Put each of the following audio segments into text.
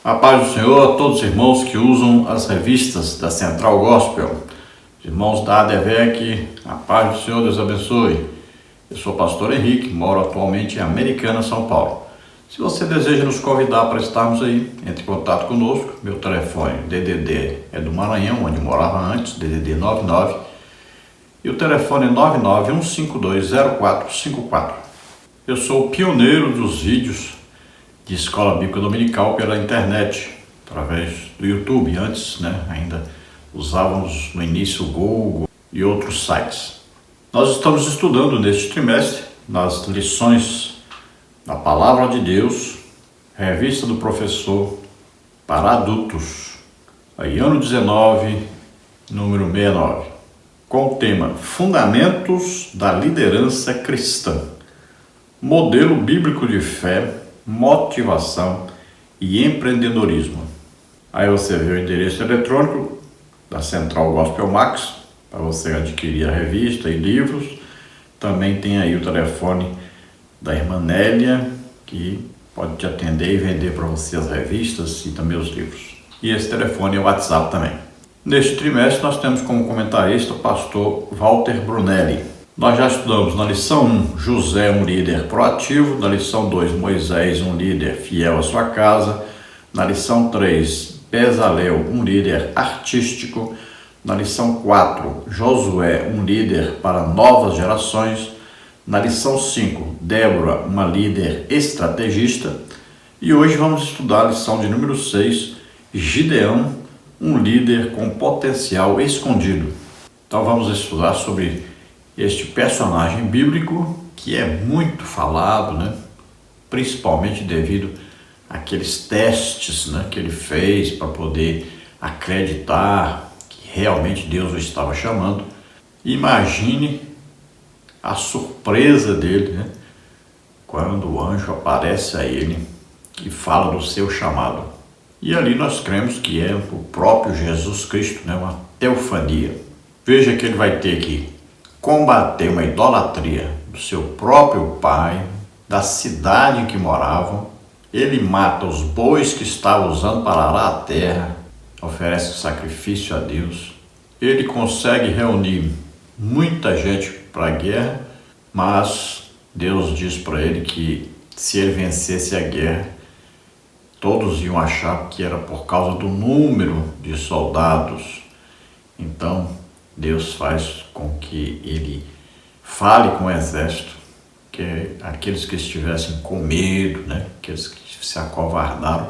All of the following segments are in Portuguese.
A paz do Senhor a todos os irmãos que usam as revistas da Central Gospel. Irmãos da ADVEC, a paz do Senhor, Deus abençoe. Eu sou o pastor Henrique, moro atualmente em Americana, São Paulo. Se você deseja nos convidar para estarmos aí, entre em contato conosco. Meu telefone DDD é do Maranhão, onde morava antes, DDD 99. E o telefone é 991520454. Eu sou o pioneiro dos vídeos de Escola Bíblica Dominical pela internet, através do YouTube. Antes, ainda usávamos no início o Google e outros sites. Nós estamos estudando neste trimestre, nas lições da Palavra de Deus, Revista do Professor para adultos, aí ano 19, número 69, com o tema Fundamentos da Liderança Cristã, Modelo Bíblico de Fé, Motivação e Empreendedorismo. Aí você vê o endereço eletrônico da Central Gospel Max, para você adquirir a revista e livros. Também tem aí o telefone da irmã Nélia, que pode te atender e vender para você as revistas e também os livros. E esse telefone é o WhatsApp também. Neste trimestre nós temos como comentarista o pastor Walter Brunelli. Nós já estudamos na lição 1, José, um líder proativo. Na lição 2, Moisés, um líder fiel à sua casa. Na lição 3, Bezalel, um líder artístico. Na lição 4, Josué, um líder para novas gerações. Na lição 5, Débora, uma líder estrategista. E hoje vamos estudar a lição de número 6, Gideão, um líder com potencial escondido. Então vamos estudar sobre este personagem bíblico que é muito falado, principalmente devido àqueles testes que ele fez para poder acreditar que realmente Deus o estava chamando. Imagine a surpresa dele, quando o anjo aparece a ele e fala do seu chamado. E ali nós cremos que é o próprio Jesus Cristo, uma teofania. Veja que ele vai ter que combater uma idolatria do seu próprio pai, da cidade em que moravam. Ele mata os bois que estava usando para arar a terra, oferece sacrifício a Deus. Ele consegue reunir muita gente para a guerra, mas Deus diz para ele que se ele vencesse a guerra, todos iam achar que era por causa do número de soldados. Então Deus faz com que ele fale com o exército, que aqueles que estivessem com medo, aqueles que se acovardaram,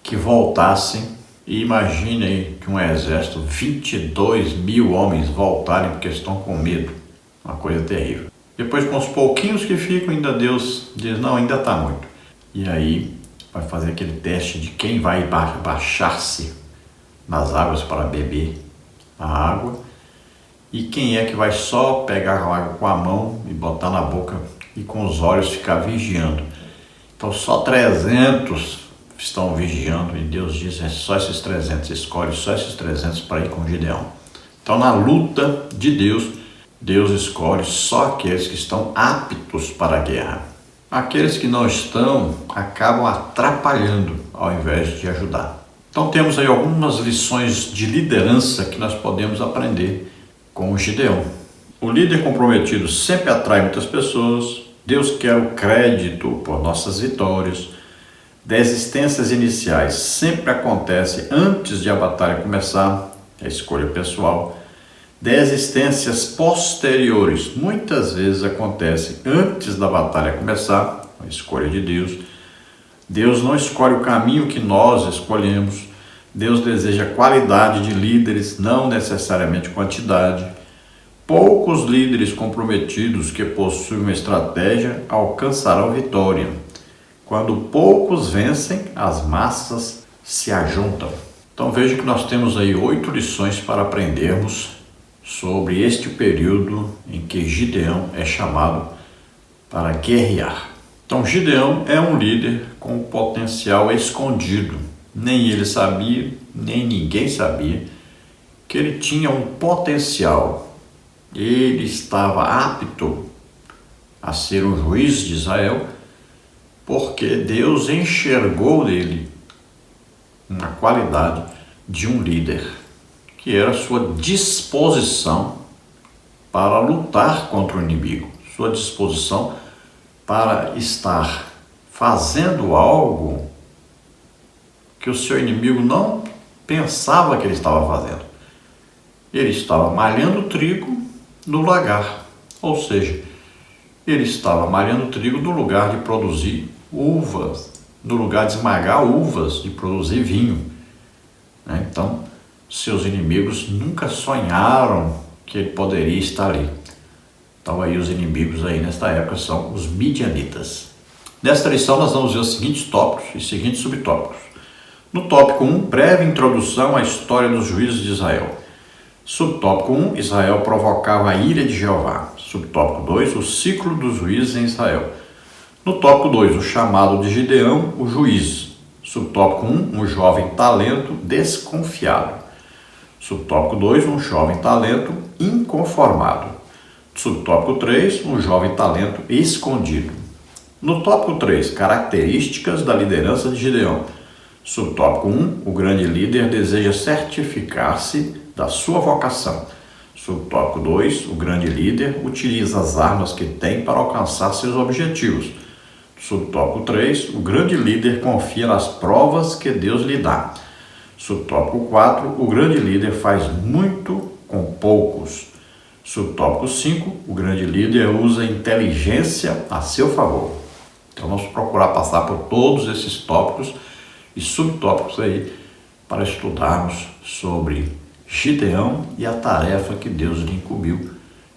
que voltassem. E imagine aí que um exército, 22 mil homens voltarem porque estão com medo. Uma coisa terrível. Depois, com os pouquinhos que ficam, ainda Deus diz, não, ainda está muito. E aí vai fazer aquele teste de quem vai baixar-se nas águas para beber a água. E quem é que vai só pegar a água com a mão e botar na boca e com os olhos ficar vigiando? Então só 300 estão vigiando e Deus diz, é só esses 300, escolhe só esses 300 para ir com Gideão. Então na luta de Deus, Deus escolhe só aqueles que estão aptos para a guerra. Aqueles que não estão acabam atrapalhando ao invés de ajudar. Então temos aí algumas lições de liderança que nós podemos aprender com o Gideão. O líder comprometido sempre atrai muitas pessoas. Deus quer o crédito por nossas vitórias. Desistências iniciais sempre acontecem antes de a batalha começar, é escolha pessoal. Desistências posteriores muitas vezes acontecem antes da batalha começar, a escolha de Deus. Deus não escolhe o caminho que nós escolhemos. Deus deseja qualidade de líderes, não necessariamente quantidade. Poucos líderes comprometidos que possuem uma estratégia alcançarão vitória. Quando poucos vencem, as massas se ajuntam. Então veja que nós temos aí 8 lições para aprendermos sobre este período em que Gideão é chamado para guerrear. Então Gideão é um líder com potencial escondido. Nem ele sabia, nem ninguém sabia que ele tinha um potencial. Ele estava apto a ser um juiz de Israel, porque Deus enxergou nele uma qualidade de um líder, que era sua disposição para lutar contra o inimigo, sua disposição para estar fazendo algo que o seu inimigo não pensava que ele estava fazendo. Ele estava malhando trigo no lagar, ou seja, ele estava malhando trigo no lugar de produzir uvas, no lugar de esmagar uvas, de produzir vinho. Então, seus inimigos nunca sonharam que ele poderia estar ali. Então, aí os inimigos aí nesta época são os midianitas. Nesta lição nós vamos ver os seguintes tópicos e seguintes subtópicos. No tópico 1, breve introdução à história dos juízes de Israel. Subtópico 1, Israel provocava a ira de Jeová. Subtópico 2, o ciclo dos juízes em Israel. No tópico 2, o chamado de Gideão, o juiz. Subtópico 1, um jovem talento desconfiado. Subtópico 2, um jovem talento inconformado. Subtópico 3, um jovem talento escondido. No tópico 3, características da liderança de Gideão. Subtópico 1, o grande líder deseja certificar-se da sua vocação. Subtópico 2, o grande líder utiliza as armas que tem para alcançar seus objetivos. Subtópico 3, o grande líder confia nas provas que Deus lhe dá. Subtópico 4, o grande líder faz muito com poucos. Subtópico 5, o grande líder usa inteligência a seu favor. Então vamos procurar passar por todos esses tópicos e subtópicos aí para estudarmos sobre Gideão e a tarefa que Deus lhe incumbiu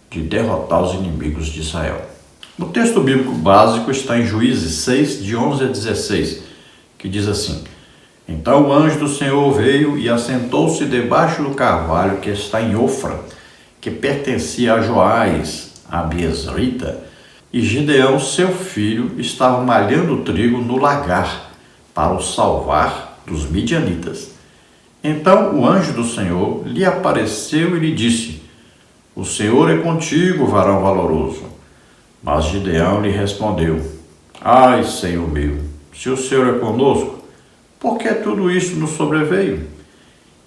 de derrotar os inimigos de Israel. O texto bíblico básico está em Juízes 6, de 11 a 16, que diz assim: Então o anjo do Senhor veio e assentou-se debaixo do carvalho que está em Ofra, que pertencia a Joás, a Biesrita, e Gideão, seu filho, estava malhando trigo no lagar para o salvar dos midianitas. Então o anjo do Senhor lhe apareceu e lhe disse: O Senhor é contigo, varão valoroso. Mas Gideão lhe respondeu: Ai, Senhor meu, se o Senhor é conosco, por que tudo isso nos sobreveio?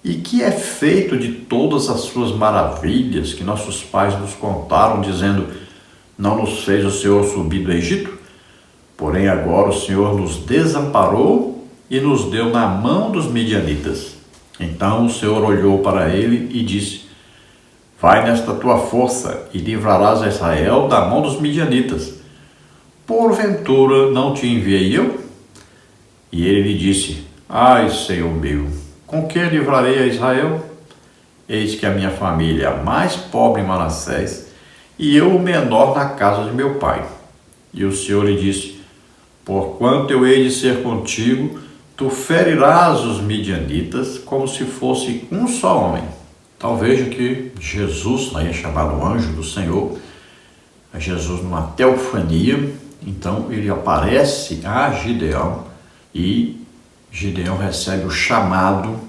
E que é feito de todas as suas maravilhas que nossos pais nos contaram, dizendo: Não nos fez o Senhor subir do Egito? Porém agora o Senhor nos desamparou e nos deu na mão dos midianitas. Então o Senhor olhou para ele e disse: Vai nesta tua força e livrarás a Israel da mão dos midianitas. Porventura não te enviei eu? E ele lhe disse: Ai, Senhor meu, com que livrarei a Israel? Eis que a minha família é a mais pobre em Manassés, e eu o menor na casa de meu pai. E o Senhor lhe disse: Porquanto eu hei de ser contigo, tu ferirás os midianitas como se fosse um só homem. Então veja que Jesus, aí é chamado anjo do Senhor, Jesus numa teofania, então ele aparece a Gideão e Gideão recebe o chamado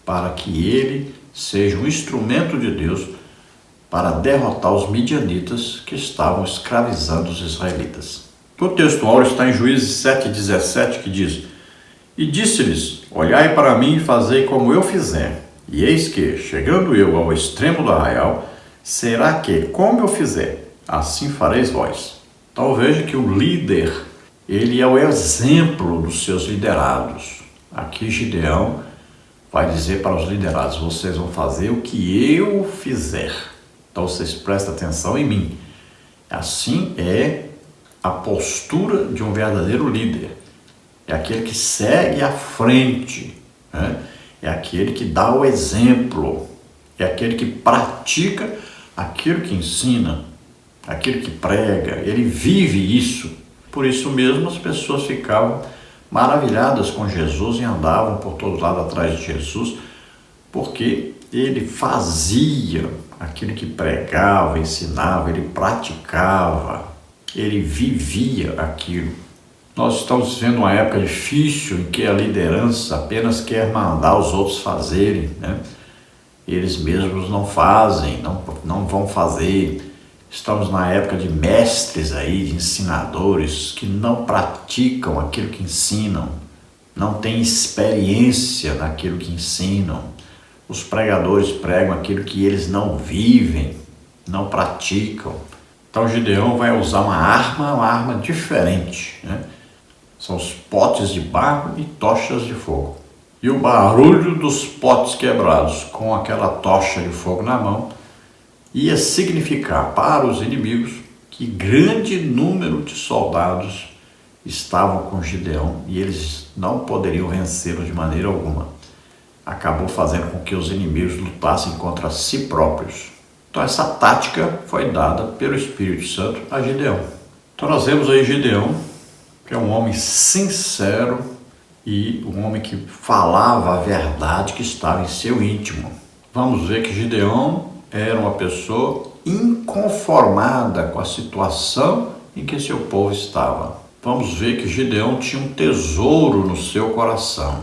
para que ele seja um instrumento de Deus para derrotar os midianitas que estavam escravizando os israelitas. O texto áureo está em Juízes 7,17, que diz: E disse-lhes: Olhai para mim e fazei como eu fizer. E eis que, chegando eu ao extremo do arraial, será que, como eu fizer, assim fareis vós. Então veja que o líder, ele é o exemplo dos seus liderados. Aqui Gideão vai dizer para os liderados: vocês vão fazer o que eu fizer. Então vocês prestem atenção em mim. Assim é a postura de um verdadeiro líder. É aquele que segue à frente, né? É aquele que dá o exemplo, é aquele que pratica aquilo que ensina, aquele que prega, ele vive isso. Por isso mesmo as pessoas ficavam maravilhadas com Jesus e andavam por todo lado atrás de Jesus, porque ele fazia aquilo que pregava, ensinava, ele praticava, ele vivia aquilo. Nós estamos vivendo uma época difícil em que a liderança apenas quer mandar os outros fazerem, né? Eles mesmos não fazem, não vão fazer. Estamos na época de mestres aí, de ensinadores que não praticam aquilo que ensinam. não têm experiência naquilo que ensinam. Os pregadores pregam aquilo que eles não vivem, não praticam. Então Gideão vai usar uma arma diferente, né? São os potes de barro e tochas de fogo. E o barulho dos potes quebrados com aquela tocha de fogo na mão ia significar para os inimigos que grande número de soldados estavam com Gideão e eles não poderiam vencê-lo de maneira alguma. Acabou fazendo com que os inimigos lutassem contra si próprios. Então essa tática foi dada pelo Espírito Santo a Gideão. Então nós vemos aí Gideão, que é um homem sincero e um homem que falava a verdade que estava em seu íntimo. Vamos ver que Gideão era uma pessoa inconformada com a situação em que seu povo estava. Vamos ver que Gideão tinha um tesouro no seu coração,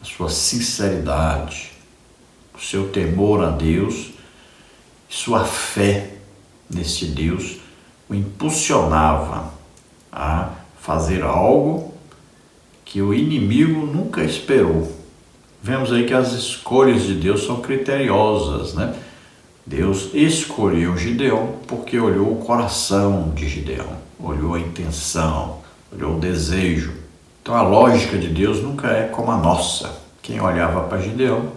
a sua sinceridade, o seu temor a Deus, sua fé nesse Deus o impulsionava a fazer algo que o inimigo nunca esperou. Vemos aí que as escolhas de Deus são criteriosas, né? Deus escolheu Gideão porque olhou o coração de Gideão, olhou a intenção, olhou o desejo. Então a lógica de Deus nunca é como a nossa. Quem olhava para Gideão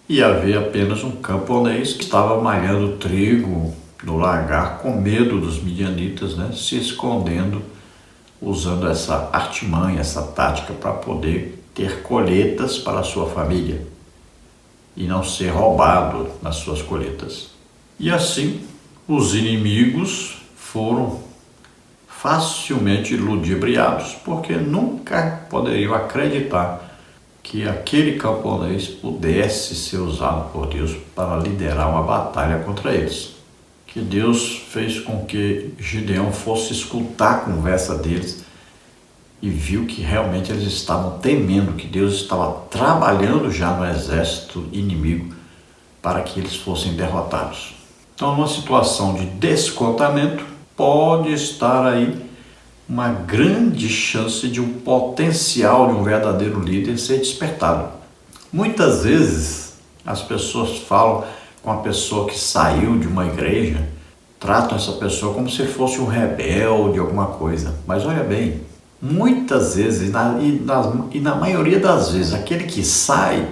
ia ver apenas um camponês que estava malhando trigo no lagar com medo dos midianitas, né? Se escondendo, usando essa artimanha, essa tática para poder ter colheitas para a sua família e não ser roubado nas suas colheitas. E assim, os inimigos foram facilmente ludibriados, porque nunca poderiam acreditar que aquele camponês pudesse ser usado por Deus para liderar uma batalha contra eles. Que Deus fez com que Gideão fosse escutar a conversa deles e viu que realmente eles estavam temendo, que Deus estava trabalhando já no exército inimigo para que eles fossem derrotados. Então, numa situação de descontamento, pode estar aí uma grande chance de um potencial de um verdadeiro líder ser despertado. Muitas vezes as pessoas falam com a pessoa que saiu de uma igreja, tratam essa pessoa como se fosse um rebelde, alguma coisa. Mas olha bem, muitas vezes, e na maioria das vezes, aquele que sai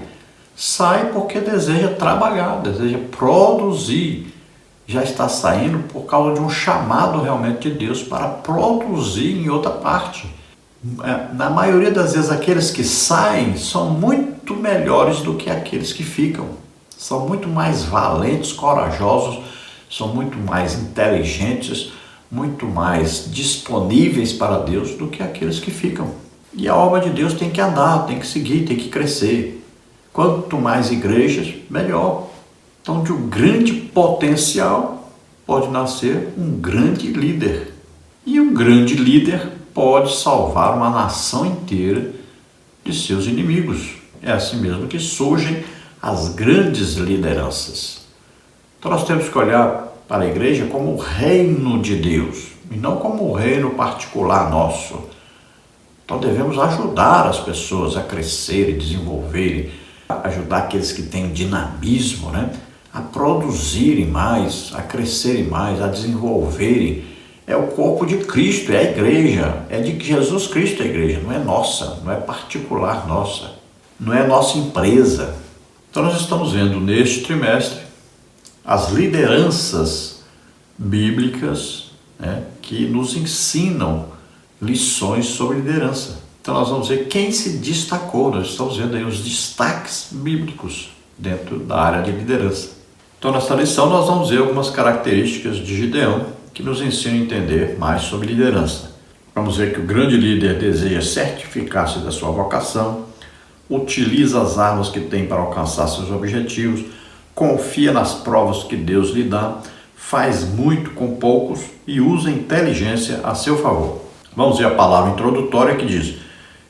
porque deseja trabalhar, deseja produzir. Já está saindo por causa de um chamado realmente de Deus para produzir em outra parte. Na maioria das vezes, aqueles que saem são muito melhores do que aqueles que ficam. São muito mais valentes, corajosos, são muito mais inteligentes, muito mais disponíveis para Deus do que aqueles que ficam. E a obra de Deus tem que andar, tem que seguir, tem que crescer. Quanto mais igrejas, melhor. Então, de um grande potencial pode nascer um grande líder. E um grande líder pode salvar uma nação inteira de seus inimigos. É assim mesmo que surgem as grandes lideranças. Então nós temos que olhar para a igreja como o reino de Deus e não como o reino particular nosso. Então devemos ajudar as pessoas a crescerem, desenvolverem, ajudar aqueles que têm dinamismo, né? A produzirem mais, a crescerem mais, a desenvolverem. É o corpo de Cristo, é a igreja, é de Jesus Cristo a igreja, não é nossa, não é particular nossa, não é nossa empresa. Então nós estamos vendo neste trimestre as lideranças bíblicas, né, que nos ensinam lições sobre liderança. Então nós vamos ver quem se destacou, nós estamos vendo aí os destaques bíblicos dentro da área de liderança. Então nesta lição nós vamos ver algumas características de Gideão que nos ensinam a entender mais sobre liderança. Vamos ver que o grande líder deseja certificar-se da sua vocação, utiliza as armas que tem para alcançar seus objetivos, confia nas provas que Deus lhe dá, faz muito com poucos e usa a inteligência a seu favor. Vamos ver a palavra introdutória que diz: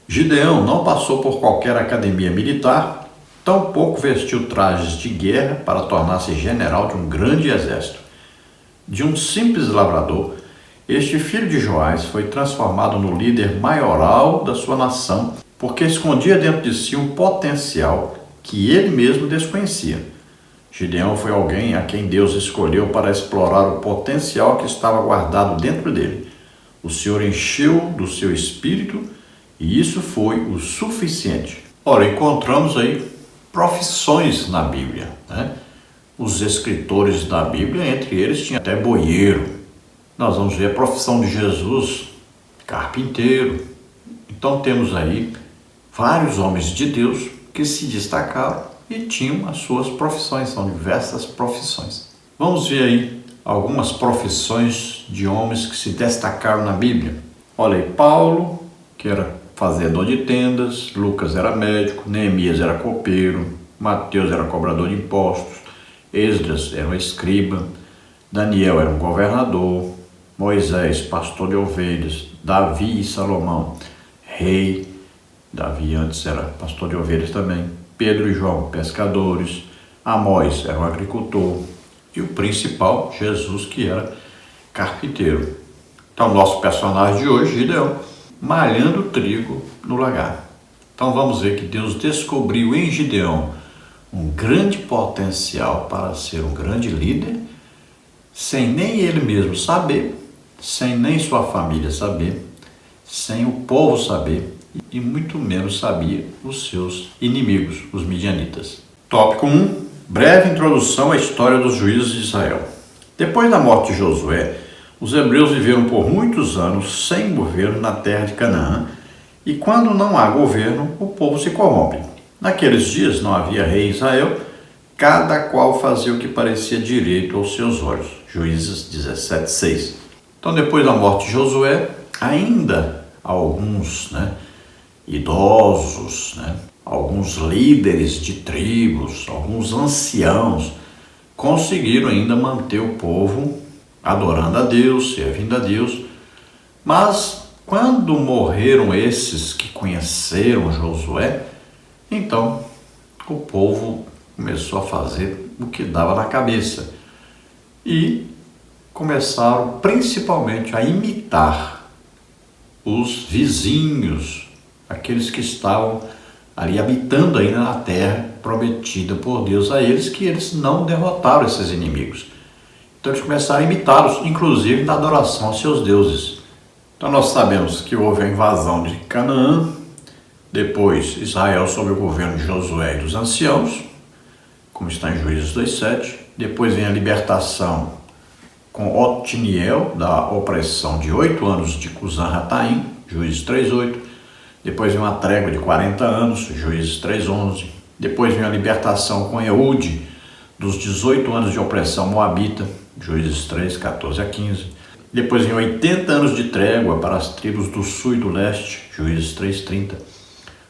Gideão não passou por qualquer academia militar, tampouco vestiu trajes de guerra para tornar-se general de um grande exército. De um simples lavrador, este filho de Joás foi transformado no líder maioral da sua nação porque escondia dentro de si um potencial que ele mesmo desconhecia. Gideão foi alguém a quem Deus escolheu para explorar o potencial que estava guardado dentro dele. O Senhor encheu do seu espírito e isso foi o suficiente. Ora, encontramos aí profissões na Bíblia, né? Os escritores da Bíblia, entre eles, tinha até boieiro. Nós vamos ver a profissão de Jesus, carpinteiro. Então temos aí vários homens de Deus que se destacaram e tinham as suas profissões, são diversas profissões. Vamos ver aí algumas profissões de homens que se destacaram na Bíblia. Olha aí, Paulo, que era fazedor de tendas, Lucas era médico, Neemias era copeiro, Mateus era cobrador de impostos, Esdras era um escriba, Daniel era um governador, Moisés, pastor de ovelhas, Davi e Salomão, rei. Davi antes era pastor de ovelhas também. Pedro e João, pescadores. Amós era um agricultor. E o principal, Jesus, que era carpinteiro. Então, nosso personagem de hoje, Gideão, malhando trigo no lagar. Então, vamos ver que Deus descobriu em Gideão um grande potencial para ser um grande líder, sem nem ele mesmo saber, sem nem sua família saber, sem o povo saber, e muito menos sabia os seus inimigos, os midianitas. Tópico 1. Breve introdução à história dos juízes de Israel. Depois da morte de Josué, os hebreus viveram por muitos anos sem governo na terra de Canaã, e quando não há governo, o povo se corrompe. Naqueles dias não havia rei em Israel, cada qual fazia o que parecia direito aos seus olhos. Juízes 17:6. Então, depois da morte de Josué, ainda alguns idosos, alguns líderes de tribos, alguns anciãos, conseguiram ainda manter o povo adorando a Deus, servindo a Deus. Mas quando morreram esses que conheceram Josué, então o povo começou a fazer o que dava na cabeça e começaram principalmente a imitar os vizinhos, aqueles que estavam ali habitando ainda na terra prometida por Deus a eles, que eles não derrotaram esses inimigos. Então eles começaram a imitá-los, inclusive na adoração aos seus deuses. Então nós sabemos que houve a invasão de Canaã, depois Israel sob o governo de Josué e dos anciãos, como está em Juízes 2:7. Depois vem a libertação com Otniel da opressão de 8 anos de Cusã-Rataim, Juízes 3:8. Depois vem uma trégua de 40 anos, Juízes 3:11. Depois vem a libertação com Eude dos 18 anos de opressão moabita, Juízes 3:14-15. Depois vem 80 anos de trégua para as tribos do sul e do leste, Juízes 3:30.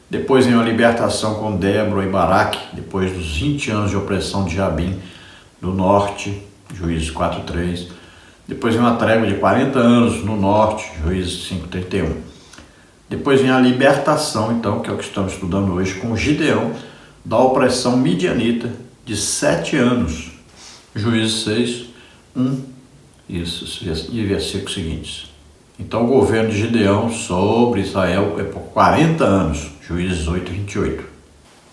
Depois vem a libertação com Débora e Baraque, depois dos 20 anos de opressão de Jabim do norte, Juízes 4:3. Depois vem uma trégua de 40 anos no norte, Juízes 5:31. Depois vem a libertação, então, que é o que estamos estudando hoje, com Gideão, da opressão midianita de 7 anos, Juízes 6:1 e versículos seguintes. Então o governo de Gideão sobre Israel é por 40 anos, Juízes 8:28.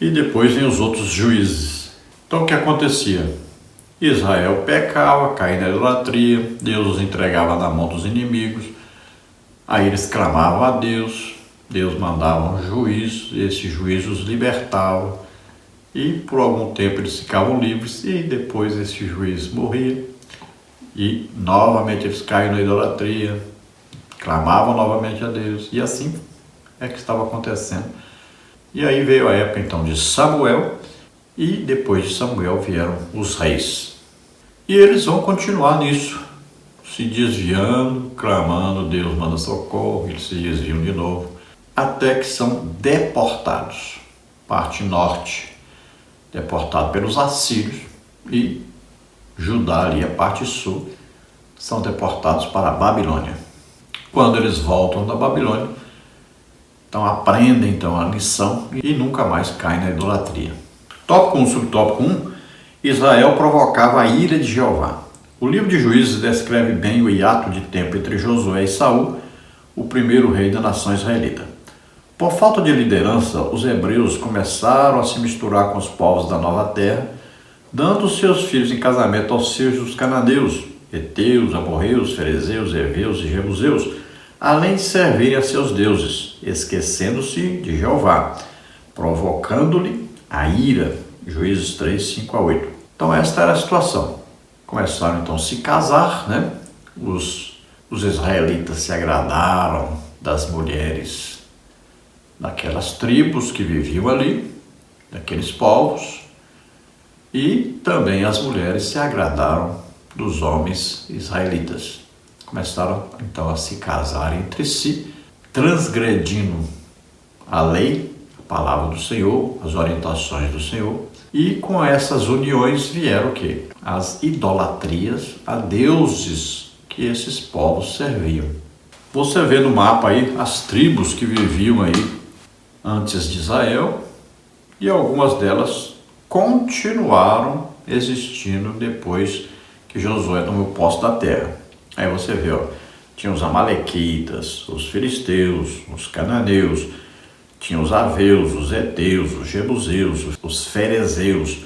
E depois vem os outros juízes. Então o que acontecia? Israel pecava, caía na idolatria, Deus os entregava na mão dos inimigos, aí eles clamavam a Deus, Deus mandava um juízo, esse juízo os libertava, e por algum tempo eles ficavam livres, e depois esse juiz morria, e novamente eles caíam na idolatria, clamavam novamente a Deus, e assim é que estava acontecendo. E aí veio a época então de Samuel, e depois de Samuel vieram os reis. E eles vão continuar nisso, se desviando, clamando, Deus manda socorro, eles se desviam de novo, até que são deportados. Parte norte, deportado pelos assírios, e Judá ali, a parte sul, são deportados para a Babilônia. Quando eles voltam da Babilônia, então aprendem então a lição e nunca mais caem na idolatria. Tópico 1, subtópico 1, Israel provocava a ira de Jeová. O livro de Juízes descreve bem o hiato de tempo entre Josué e Saul, o primeiro rei da nação israelita. Por falta de liderança, os hebreus começaram a se misturar com os povos da nova terra, dando seus filhos em casamento aos filhos dos cananeus, heteus, amorreus, ferezeus, heveus e jebuseus, além de servirem a seus deuses, esquecendo-se de Jeová, provocando-lhe a ira. Juízes 3, 5 a 8. Então esta era a situação. Começaram então a se casar, né? Os israelitas se agradaram das mulheres daquelas tribos que viviam ali, daqueles povos, e também as mulheres se agradaram dos homens israelitas. Começaram então a se casar entre si, transgredindo a lei, a palavra do Senhor, as orientações do Senhor, e com essas uniões vieram o quê? As idolatrias a deuses que esses povos serviam. Você vê no mapa aí as tribos que viviam aí antes de Israel, e algumas delas continuaram existindo depois que Josué tomou posse da terra. Aí você vê, tinha os amalequitas, os filisteus, os cananeus, tinha os aveus, os heteus, os jebuseus, os ferezeus,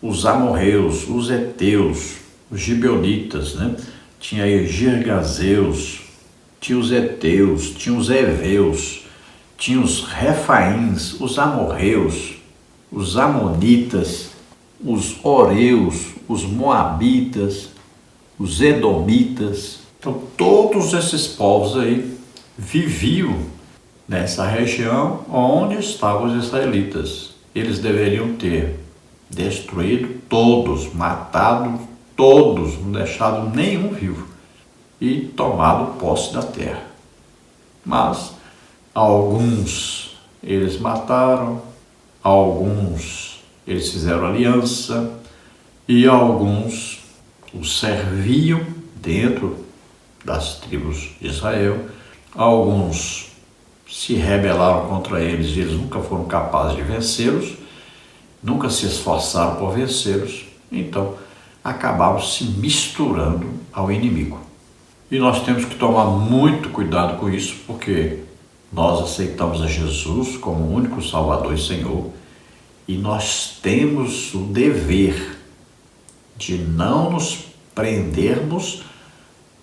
os amorreus, os heteus, os gibeonitas, né? Tinha aí os girgazeus, tinha os heteus, tinha os heveus, tinha os refaíns, os amorreus, os amonitas, os oreus, os moabitas, os edomitas. Então todos esses povos aí viviam nessa região onde estavam os israelitas. Eles deveriam ter destruído todos, matado todos, não deixado nenhum vivo e tomado posse da terra. Mas alguns eles mataram, alguns eles fizeram aliança e alguns os serviam dentro das tribos de Israel. Alguns se rebelaram contra eles e eles nunca foram capazes de vencê-los, nunca se esforçaram por vencê-los, então acabaram se misturando ao inimigo. E nós temos que tomar muito cuidado com isso, porque nós aceitamos a Jesus como o único Salvador e Senhor, e nós temos o dever de não nos prendermos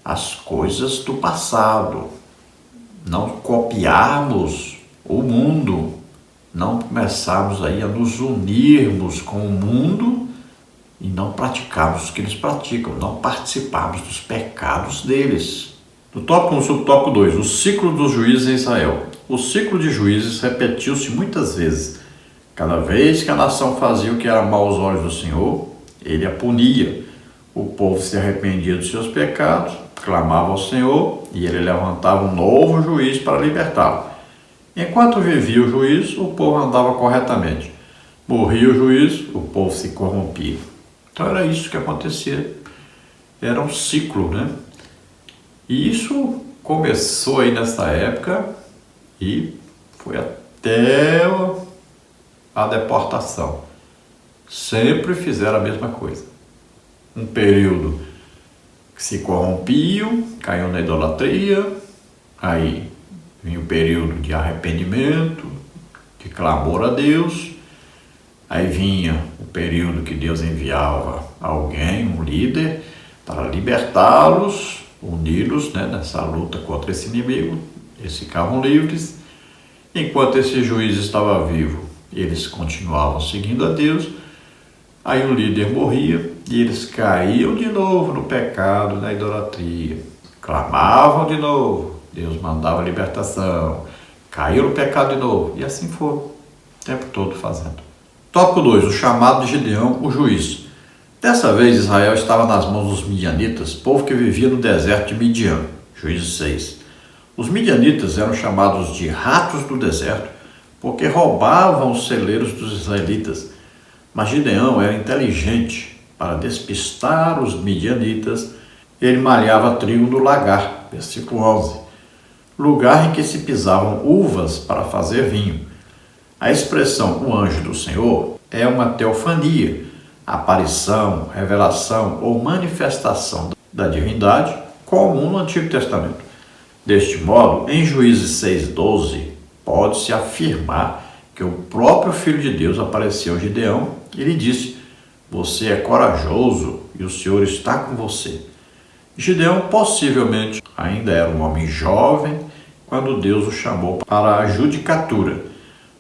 às coisas do passado, não copiarmos o mundo, não começarmos aí a nos unirmos com o mundo e não praticarmos o que eles praticam, não participarmos dos pecados deles. No tópico 1, subtópico 2, o ciclo dos juízes em Israel. O ciclo de juízes repetiu-se muitas vezes. Cada vez que a nação fazia o que era mau aos olhos do Senhor, ele a punia. O povo se arrependia dos seus pecados, clamava ao Senhor e ele levantava um novo juiz para libertá-lo. Enquanto vivia o juiz, o povo andava corretamente. Morria o juiz, o povo se corrompia. Então era isso que acontecia. Era um ciclo, né? E isso começou aí nessa época e foi até a deportação. Sempre fizeram a mesma coisa. Um período que se corrompiam, caíam na idolatria, aí vinha o período de arrependimento, de clamor a Deus, aí vinha o período que Deus enviava alguém, um líder, para libertá-los, unidos, né, nessa luta contra esse inimigo. Eles ficavam livres. Enquanto esse juiz estava vivo, eles continuavam seguindo a Deus. Aí o líder morria e eles caíam de novo no pecado, na idolatria. Clamavam de novo, Deus mandava libertação. Caiu no pecado de novo. E assim foram, o tempo todo fazendo. Tópico 2, o chamado de Gideão, o juiz. Dessa vez Israel estava nas mãos dos midianitas, povo que vivia no deserto de Midian. Juízes 6. Os midianitas eram chamados de ratos do deserto porque roubavam os celeiros dos israelitas. Mas Gideão era inteligente. Para despistar os midianitas, ele malhava trigo no lagar. Versículo 11. Lugar em que se pisavam uvas para fazer vinho. A expressão o anjo do Senhor é uma teofania, aparição, revelação ou manifestação da divindade comum no Antigo Testamento. Deste modo, em Juízes 6:12, pode-se afirmar que o próprio Filho de Deus apareceu a Gideão e lhe disse: você é corajoso e o Senhor está com você. Gideão possivelmente ainda era um homem jovem quando Deus o chamou para a judicatura.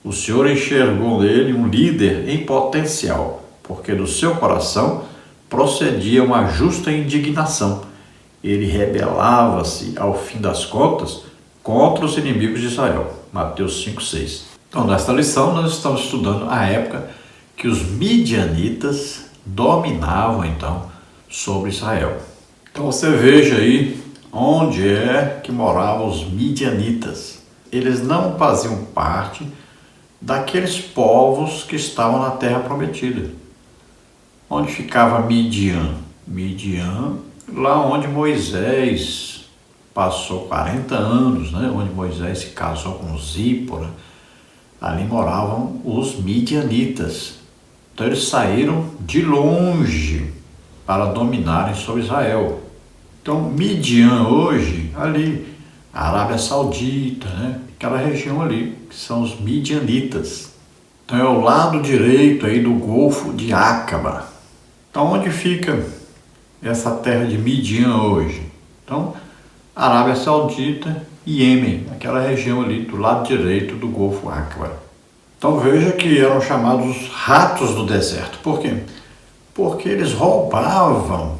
O Senhor enxergou nele um líder em potencial, porque do seu coração procedia uma justa indignação. Ele rebelava-se, ao fim das contas, contra os inimigos de Israel. Mateus 5:6. Então, nesta lição, nós estamos estudando a época que os midianitas dominavam, então, sobre Israel. Então, você veja aí onde é que moravam os midianitas. Eles não faziam parte daqueles povos que estavam na terra prometida. Onde ficava Midian? Midian, lá onde Moisés passou 40 anos, né? Onde Moisés se casou com Zípora, ali moravam os midianitas. Então eles saíram de longe para dominarem sobre Israel. Então Midian hoje, ali, Arábia Saudita, né? Aquela região ali, que são os midianitas. Então é o lado direito aí do Golfo de Áqaba. Então onde fica essa terra de Midian hoje? Então, Arábia Saudita e Iêmen, aquela região ali do lado direito do Golfo Áqaba. Então veja que eram chamados ratos do deserto. Por quê? Porque eles roubavam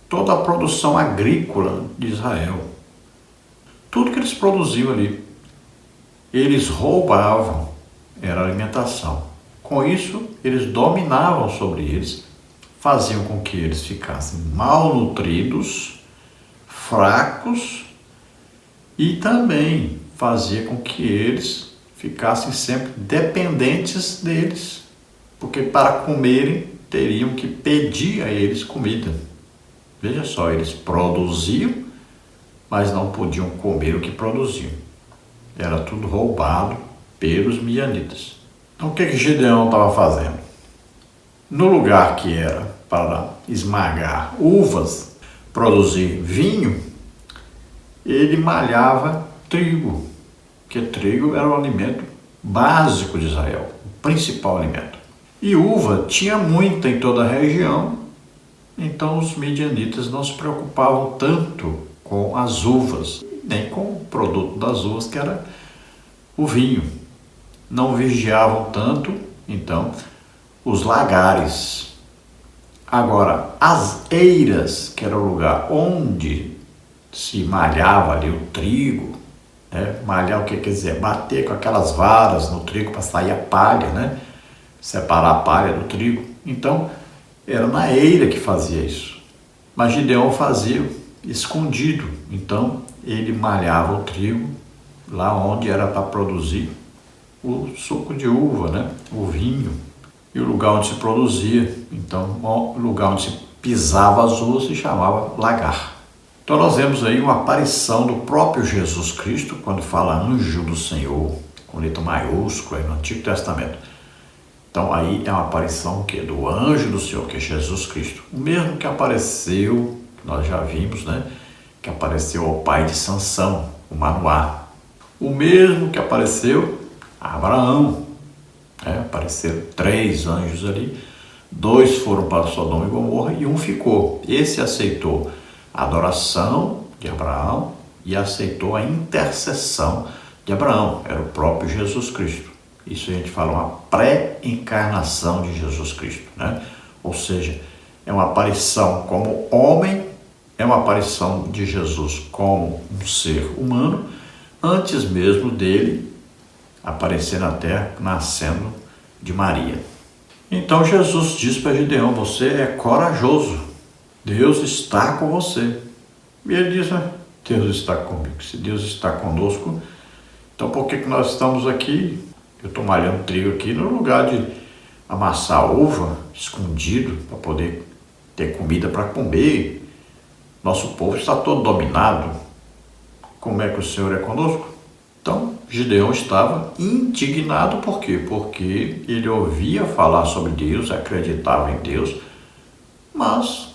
toda a produção agrícola de Israel. Tudo que eles produziam ali, eles roubavam, era alimentação. Com isso, eles dominavam sobre eles, faziam com que eles ficassem malnutridos, fracos, e também fazia com que eles ficassem sempre dependentes deles, porque para comerem teriam que pedir a eles comida. Veja só, eles produziam, mas não podiam comer o que produziam. Era tudo roubado pelos midianitas. Então o que Gideão estava fazendo? No lugar que era para esmagar uvas, produzir vinho, ele malhava trigo, porque trigo era o alimento básico de Israel, o principal alimento. E uva tinha muita em toda a região, então os midianitas não se preocupavam tanto com as uvas, nem com o produto das uvas, que era o vinho. Não vigiavam tanto, então, os lagares. Agora, as eiras, que era o lugar onde se malhava ali o trigo, né? Malhar o que quer dizer? Bater com aquelas varas no trigo para sair a palha, né? Separar a palha do trigo. Então, era na eira que fazia isso. Mas Gideão fazia escondido. Então, ele malhava o trigo lá onde era para produzir o suco de uva, né? O vinho. E o lugar onde se produzia, então, o lugar onde se pisava as uvas se chamava lagar. Então nós vemos aí uma aparição do próprio Jesus Cristo, quando fala anjo do Senhor, com letra maiúscula aí no Antigo Testamento. Então aí é uma aparição que do anjo do Senhor, que é Jesus Cristo. O mesmo que apareceu, nós já vimos, né? Que apareceu ao pai de Sansão, o Manoá. O mesmo que apareceu a Abraão. Apareceram 3 anjos ali, 2 foram para Sodoma e Gomorra e um ficou. Esse aceitou a adoração de Abraão e aceitou a intercessão de Abraão, era o próprio Jesus Cristo. Isso a gente fala uma pré-encarnação de Jesus Cristo, né? Ou seja, é uma aparição como homem, é uma aparição de Jesus como um ser humano, antes mesmo dele aparecer na terra, nascendo de Maria. Então Jesus diz para Gideão: você é corajoso, Deus está com você. E ele diz: Deus está comigo. Se Deus está conosco, então por que nós estamos aqui? Eu estou malhando trigo aqui no lugar de amassar uva, escondido, para poder ter comida para comer. Nosso povo está todo dominado. Como é que o Senhor é conosco? Então, Gideão estava indignado. Por quê? Porque ele ouvia falar sobre Deus, acreditava em Deus, mas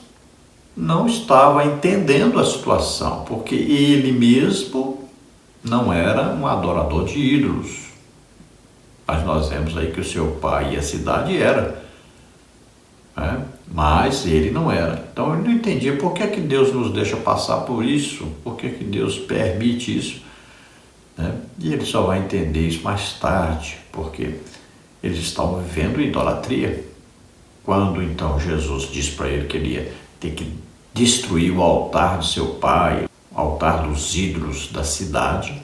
não estava entendendo a situação, porque ele mesmo não era um adorador de ídolos. Mas nós vemos aí que o seu pai e a cidade era, né? Mas ele não era. Então ele não entendia por que Deus nos deixa passar por isso, por que Deus permite isso, né? E ele só vai entender isso mais tarde, porque eles estavam vivendo idolatria. Quando então Jesus disse para ele que ele ia ter que destruir o altar de seu pai, o altar dos ídolos da cidade,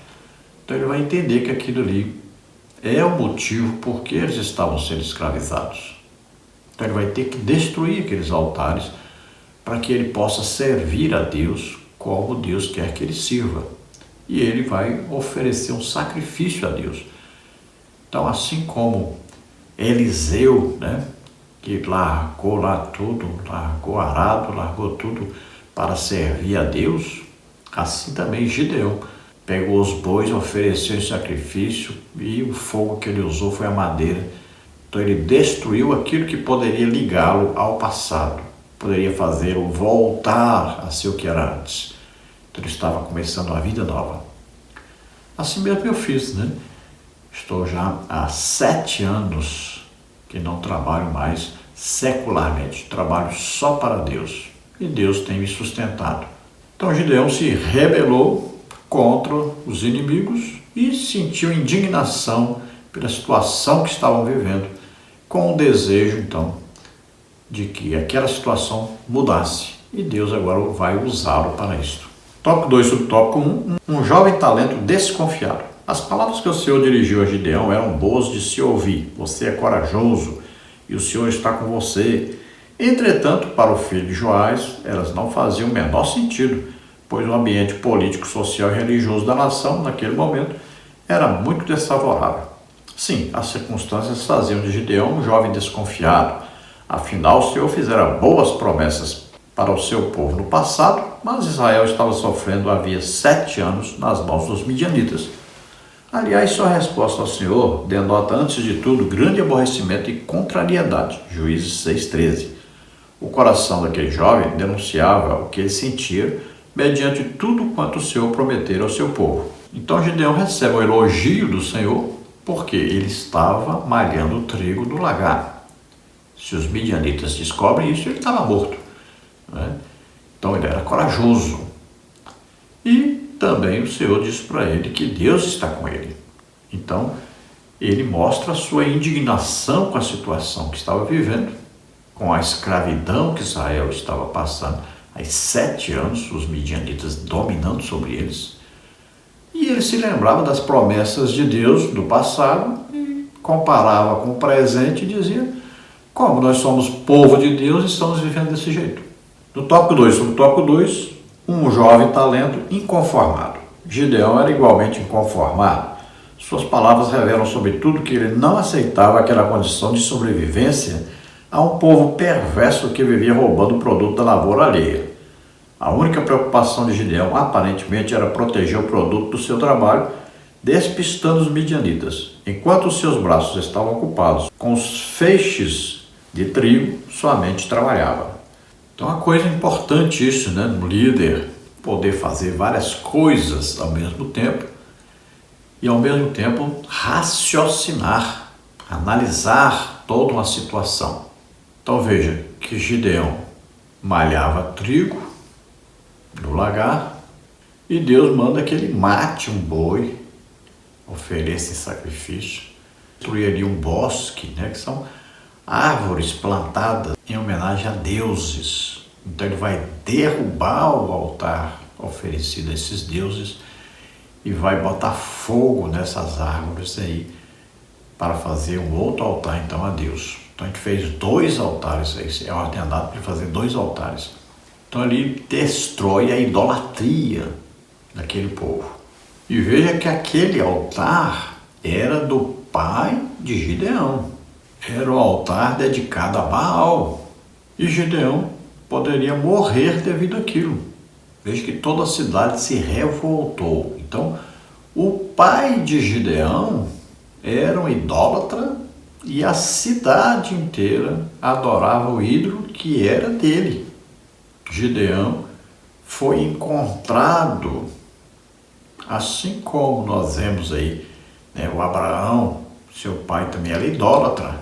então ele vai entender que aquilo ali é o motivo por que eles estavam sendo escravizados. Então ele vai ter que destruir aqueles altares para que ele possa servir a Deus como Deus quer que ele sirva. E ele vai oferecer um sacrifício a Deus. Então, assim como Eliseu, né, que largou lá tudo, largou arado, largou tudo para servir a Deus, assim também Gideão pegou os bois, ofereceu em sacrifício e o fogo que ele usou foi a madeira. Então ele destruiu aquilo que poderia ligá-lo ao passado, poderia fazê-lo voltar a ser o que era antes. Então ele estava começando uma vida nova. Assim mesmo eu fiz, né? Estou já há 7 anos que não trabalho mais secularmente, trabalho só para Deus. E Deus tem me sustentado. Então Gideão se rebelou contra os inimigos e sentiu indignação pela situação que estavam vivendo, com o desejo então de que aquela situação mudasse. E Deus agora vai usá-lo para isto. Tópico 2, subtópico 1, um jovem talento desconfiado. As palavras que o Senhor dirigiu a Gideão eram boas de se ouvir. Você é corajoso e o Senhor está com você. Entretanto, para o filho de Joás, elas não faziam o menor sentido, pois o ambiente político, social e religioso da nação, naquele momento, era muito desfavorável. Sim, as circunstâncias faziam de Gideão um jovem desconfiado. Afinal, o Senhor fizera boas promessas para o seu povo no passado, mas Israel estava sofrendo havia 7 anos nas mãos dos midianitas. Aliás, sua resposta ao Senhor denota, antes de tudo, grande aborrecimento e contrariedade. Juízes 6,13. O coração daquele jovem denunciava o que ele sentia mediante tudo quanto o Senhor prometera ao seu povo. Então Gideão recebe o elogio do Senhor porque ele estava malhando o trigo do lagar. Se os midianitas descobrem isso, ele estava morto, né? Então ele era corajoso. E também o Senhor disse para ele que Deus está com ele. Então ele mostra a sua indignação com a situação que estava vivendo, com a escravidão que Israel estava passando há 7 anos, os midianitas dominando sobre eles. E ele se lembrava das promessas de Deus do passado e comparava com o presente e dizia: como nós somos povo de Deus e estamos vivendo desse jeito. No tópico 2, subtópico 2, um jovem talento inconformado. Gideão era igualmente inconformado. Suas palavras revelam sobretudo que ele não aceitava aquela condição de sobrevivência a um povo perverso que vivia roubando o produto da lavoura alheia. A única preocupação de Gideão, aparentemente, era proteger o produto do seu trabalho, despistando os midianitas. Enquanto os seus braços estavam ocupados com os feixes de trigo, sua mente trabalhava. Então, é uma coisa importante isso, né? No líder, poder fazer várias coisas ao mesmo tempo e, ao mesmo tempo, raciocinar, analisar toda uma situação. Então, veja que Gideão malhava trigo no lagar e Deus manda que ele mate um boi, ofereça em sacrifício, destruiria um bosque, né, que são árvores plantadas em homenagem a deuses. Então ele vai derrubar o altar oferecido a esses deuses e vai botar fogo nessas árvores aí para fazer um outro altar então a Deus. Então a gente fez 2 altares, é ordenado para fazer 2 altares. Então ele destrói a idolatria daquele povo. E veja que aquele altar era do pai de Gideão. Era o altar dedicado a Baal. E Gideão poderia morrer devido àquilo. Veja que toda a cidade se revoltou. Então, o pai de Gideão era um idólatra e a cidade inteira adorava o ídolo que era dele. Gideão foi encontrado, assim como nós vemos aí, né, o Abraão Seu pai também era idólatra.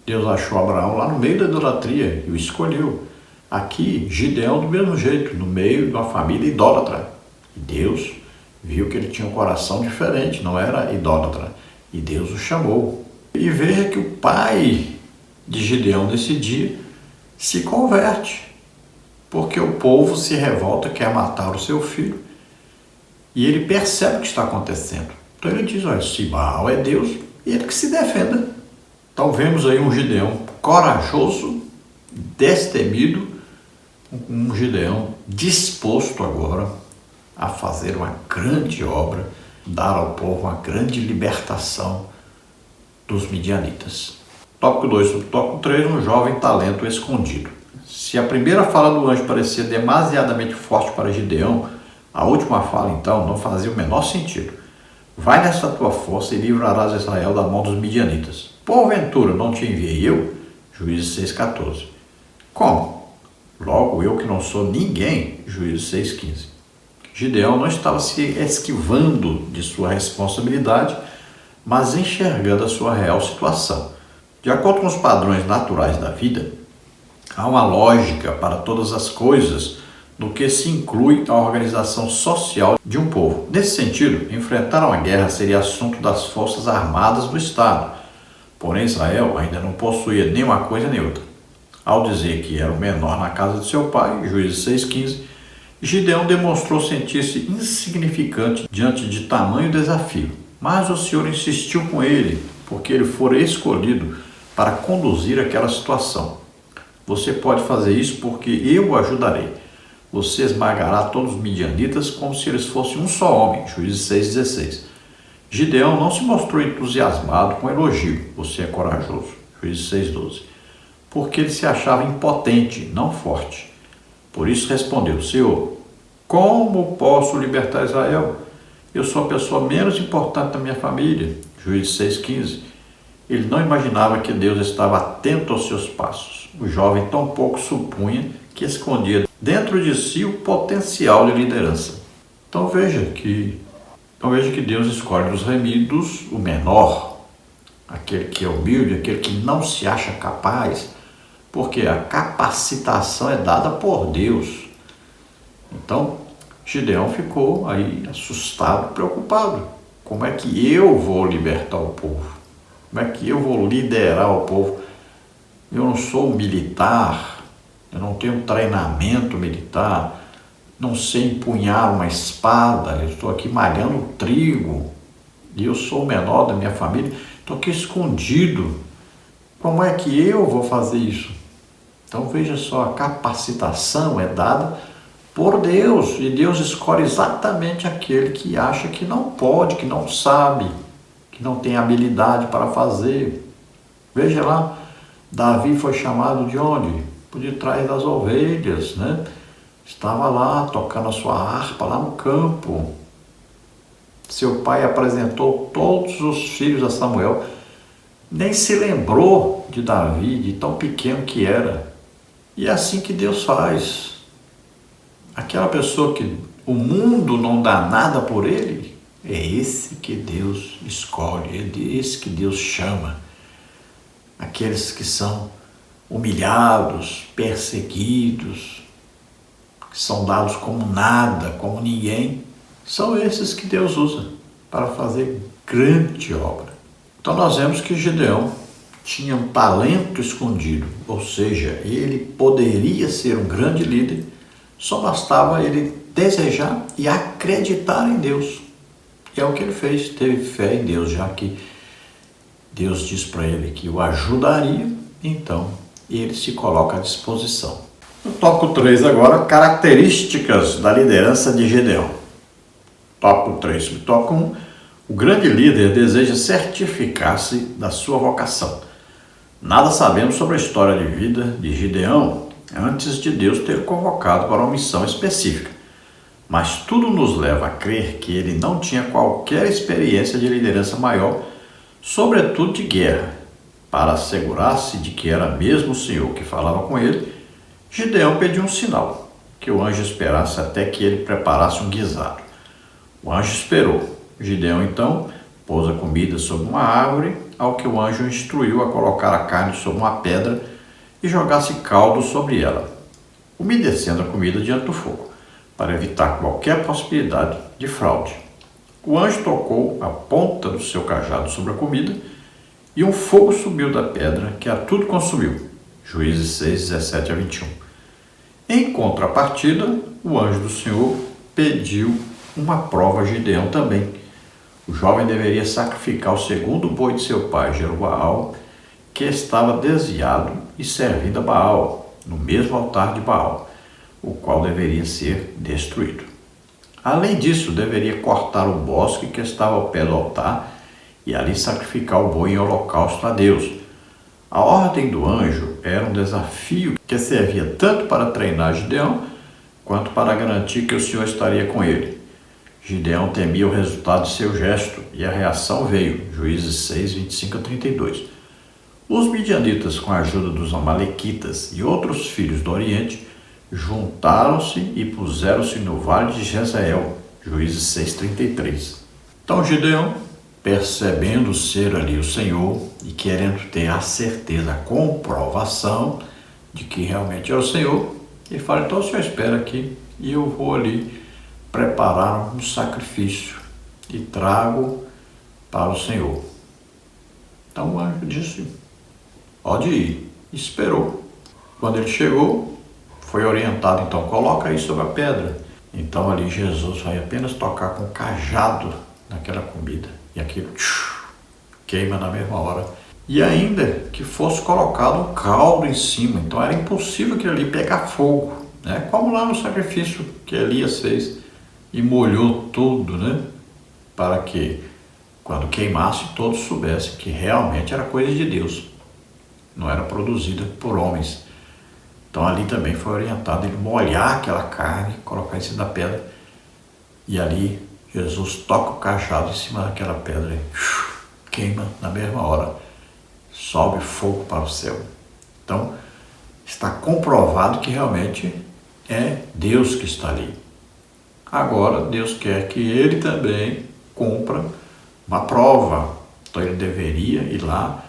Deus achou Abraão lá no meio da idolatria e o escolheu. Aqui, Gideão do mesmo jeito, no meio de uma família idólatra. E Deus viu que ele tinha um coração diferente, não era idólatra. E Deus o chamou. E veja que o pai de Gideão nesse dia se converte. Porque o povo se revolta, quer matar o seu filho. E ele percebe o que está acontecendo. Então ele diz, olha, se Baal é Deus, ele que se defenda. Então vemos aí um Gideão corajoso, destemido, um Gideão disposto agora a fazer uma grande obra, dar ao povo uma grande libertação dos midianitas. Tópico 2. Tópico 3, um jovem talento escondido. Se a primeira fala do anjo parecia demasiadamente forte para Gideão, a última fala, então, não fazia o menor sentido. Vai nessa tua força e livrarás Israel da mão dos midianitas. Porventura não te enviei eu? Juízes 6,14. Como? Logo eu que não sou ninguém? Juízes 6,15. Gideão não estava se esquivando de sua responsabilidade, mas enxergando a sua real situação. De acordo com os padrões naturais da vida, há uma lógica para todas as coisas no que se inclui a organização social de um povo. Nesse sentido, enfrentar uma guerra seria assunto das forças armadas do Estado. Porém, Israel ainda não possuía nem uma coisa nem outra. Ao dizer que era o menor na casa de seu pai, Juízes 6,15, Gideão demonstrou sentir-se insignificante diante de tamanho desafio. Mas o Senhor insistiu com ele, porque ele fora escolhido para conduzir aquela situação. Você pode fazer isso porque eu o ajudarei. Você esmagará todos os midianitas como se eles fossem um só homem. Juízes 6,16. Gideão não se mostrou entusiasmado com o elogio. Você é corajoso. Juízes 6,12. Porque ele se achava impotente, não forte. Por isso respondeu, Senhor, como posso libertar Israel? Eu sou a pessoa menos importante da minha família. Juízes 6,15. Ele não imaginava que Deus estava atento aos seus passos. O jovem tampouco supunha que escondia dentro de si o potencial de liderança. Então veja que Deus escolhe dos remidos o menor, aquele que é humilde, aquele que não se acha capaz, porque a capacitação é dada por Deus. Então, Gideão ficou aí assustado, preocupado. Como é que eu vou libertar o povo? Como é que eu vou liderar o povo? Eu não sou militar, eu não tenho treinamento militar, não sei empunhar uma espada, eu estou aqui malhando trigo e eu sou o menor da minha família, estou aqui escondido. Como é que eu vou fazer isso? Então veja só, a capacitação é dada por Deus e Deus escolhe exatamente aquele que acha que não pode, que não sabe, que não tem habilidade para fazer. Veja lá, Davi foi chamado de onde? Por detrás das ovelhas, né? Estava lá tocando a sua harpa lá no campo. Seu pai apresentou todos os filhos a Samuel. Nem se lembrou de Davi, de tão pequeno que era. E é assim que Deus faz. Aquela pessoa que o mundo não dá nada por ele, é esse que Deus escolhe, é esse que Deus chama. Aqueles que são humilhados, perseguidos, que são dados como nada, como ninguém, são esses que Deus usa para fazer grande obra. Então nós vemos que Gideão tinha um talento escondido, ou seja, ele poderia ser um grande líder, só bastava ele desejar e acreditar em Deus. E é o que ele fez, teve fé em Deus, já que Deus diz para ele que o ajudaria, então ele se coloca à disposição. No tópico 3 agora, características da liderança de Gideão. Tópico 3. Tópico 1. O grande líder deseja certificar-se da sua vocação. Nada sabemos sobre a história de vida de Gideão antes de Deus ter convocado para uma missão específica. Mas tudo nos leva a crer que ele não tinha qualquer experiência de liderança maior, sobretudo de guerra. Para assegurar-se de que era mesmo o Senhor que falava com ele, Gideão pediu um sinal, que o anjo esperasse até que ele preparasse um guisado. O anjo esperou. Gideão, então, pôs a comida sobre uma árvore, ao que o anjo instruiu a colocar a carne sobre uma pedra e jogasse caldo sobre ela, umedecendo a comida diante do fogo, para evitar qualquer possibilidade de fraude. O anjo tocou a ponta do seu cajado sobre a comida e um fogo subiu da pedra que a tudo consumiu. Juízes 6, 17 a 21. Em contrapartida, o anjo do Senhor pediu uma prova a Gideão também. O jovem deveria sacrificar o segundo boi de seu pai, Jerubaal, que estava desviado e servindo a Baal, no mesmo altar de Baal, o qual deveria ser destruído. Além disso, deveria cortar o bosque que estava ao pé do altar e ali sacrificar o boi em holocausto a Deus. A ordem do anjo era um desafio que servia tanto para treinar Gideão, quanto para garantir que o Senhor estaria com ele. Gideão temia o resultado de seu gesto, e a reação veio. Juízes 6, 25 a 32. Os midianitas, com a ajuda dos amalequitas e outros filhos do Oriente, juntaram-se e puseram-se no vale de Jezreel. Juízes 6, 33. Então Gideão, percebendo ser ali o Senhor e querendo ter a certeza, a comprovação de que realmente é o Senhor, ele fala: então o Senhor espera aqui e eu vou ali preparar um sacrifício e trago para o Senhor. Então o anjo disse: pode ir. Esperou. Quando ele chegou, foi orientado: então coloca aí sobre a pedra. Então ali Jesus vai apenas tocar com o cajado naquela comida e aquilo queima na mesma hora. E ainda que fosse colocado um caldo em cima, então era impossível que ali pegar fogo, né? Como lá no sacrifício que Elias fez e molhou tudo, né? Para que quando queimasse todos soubessem que realmente era coisa de Deus, não era produzida por homens. Então ali também foi orientado ele molhar aquela carne, colocar em cima da pedra, e ali Jesus toca o cajado em cima daquela pedra e queima na mesma hora, sobe fogo para o céu. Então está comprovado que realmente é Deus que está ali. Agora Deus quer que ele também cumpra uma prova, então ele deveria ir lá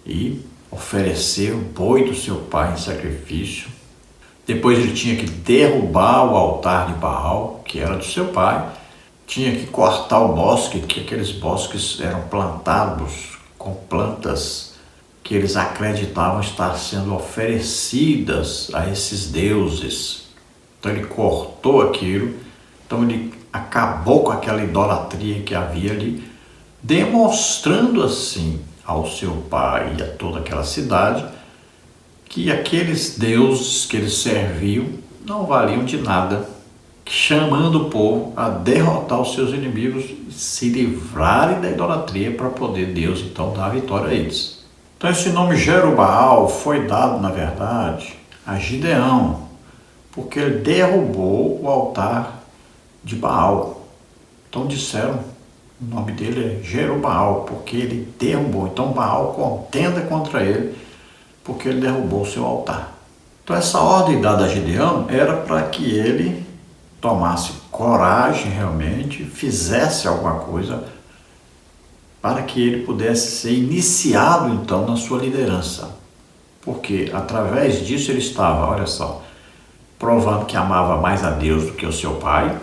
e oferecer o boi do seu pai em sacrifício. Depois ele tinha que derrubar o altar de Baal, que era do seu pai. Tinha que cortar o bosque, que aqueles bosques eram plantados com plantas que eles acreditavam estar sendo oferecidas a esses deuses. Então ele cortou aquilo, então ele acabou com aquela idolatria que havia ali, demonstrando assim ao seu pai e a toda aquela cidade que aqueles deuses que eles serviam não valiam de nada, chamando o povo a derrotar os seus inimigos e se livrarem da idolatria para poder Deus então dar a vitória a eles. Então esse nome Jerubaal foi dado, na verdade, a Gideão, porque ele derrubou o altar de Baal. Então disseram, o nome dele é Jerubaal, porque ele derrubou. Então Baal contenda contra ele, porque ele derrubou o seu altar. Então essa ordem dada a Gideão era para que ele tomasse coragem realmente, fizesse alguma coisa para que ele pudesse ser iniciado então na sua liderança. Porque através disso ele estava, olha só, provando que amava mais a Deus do que o seu pai,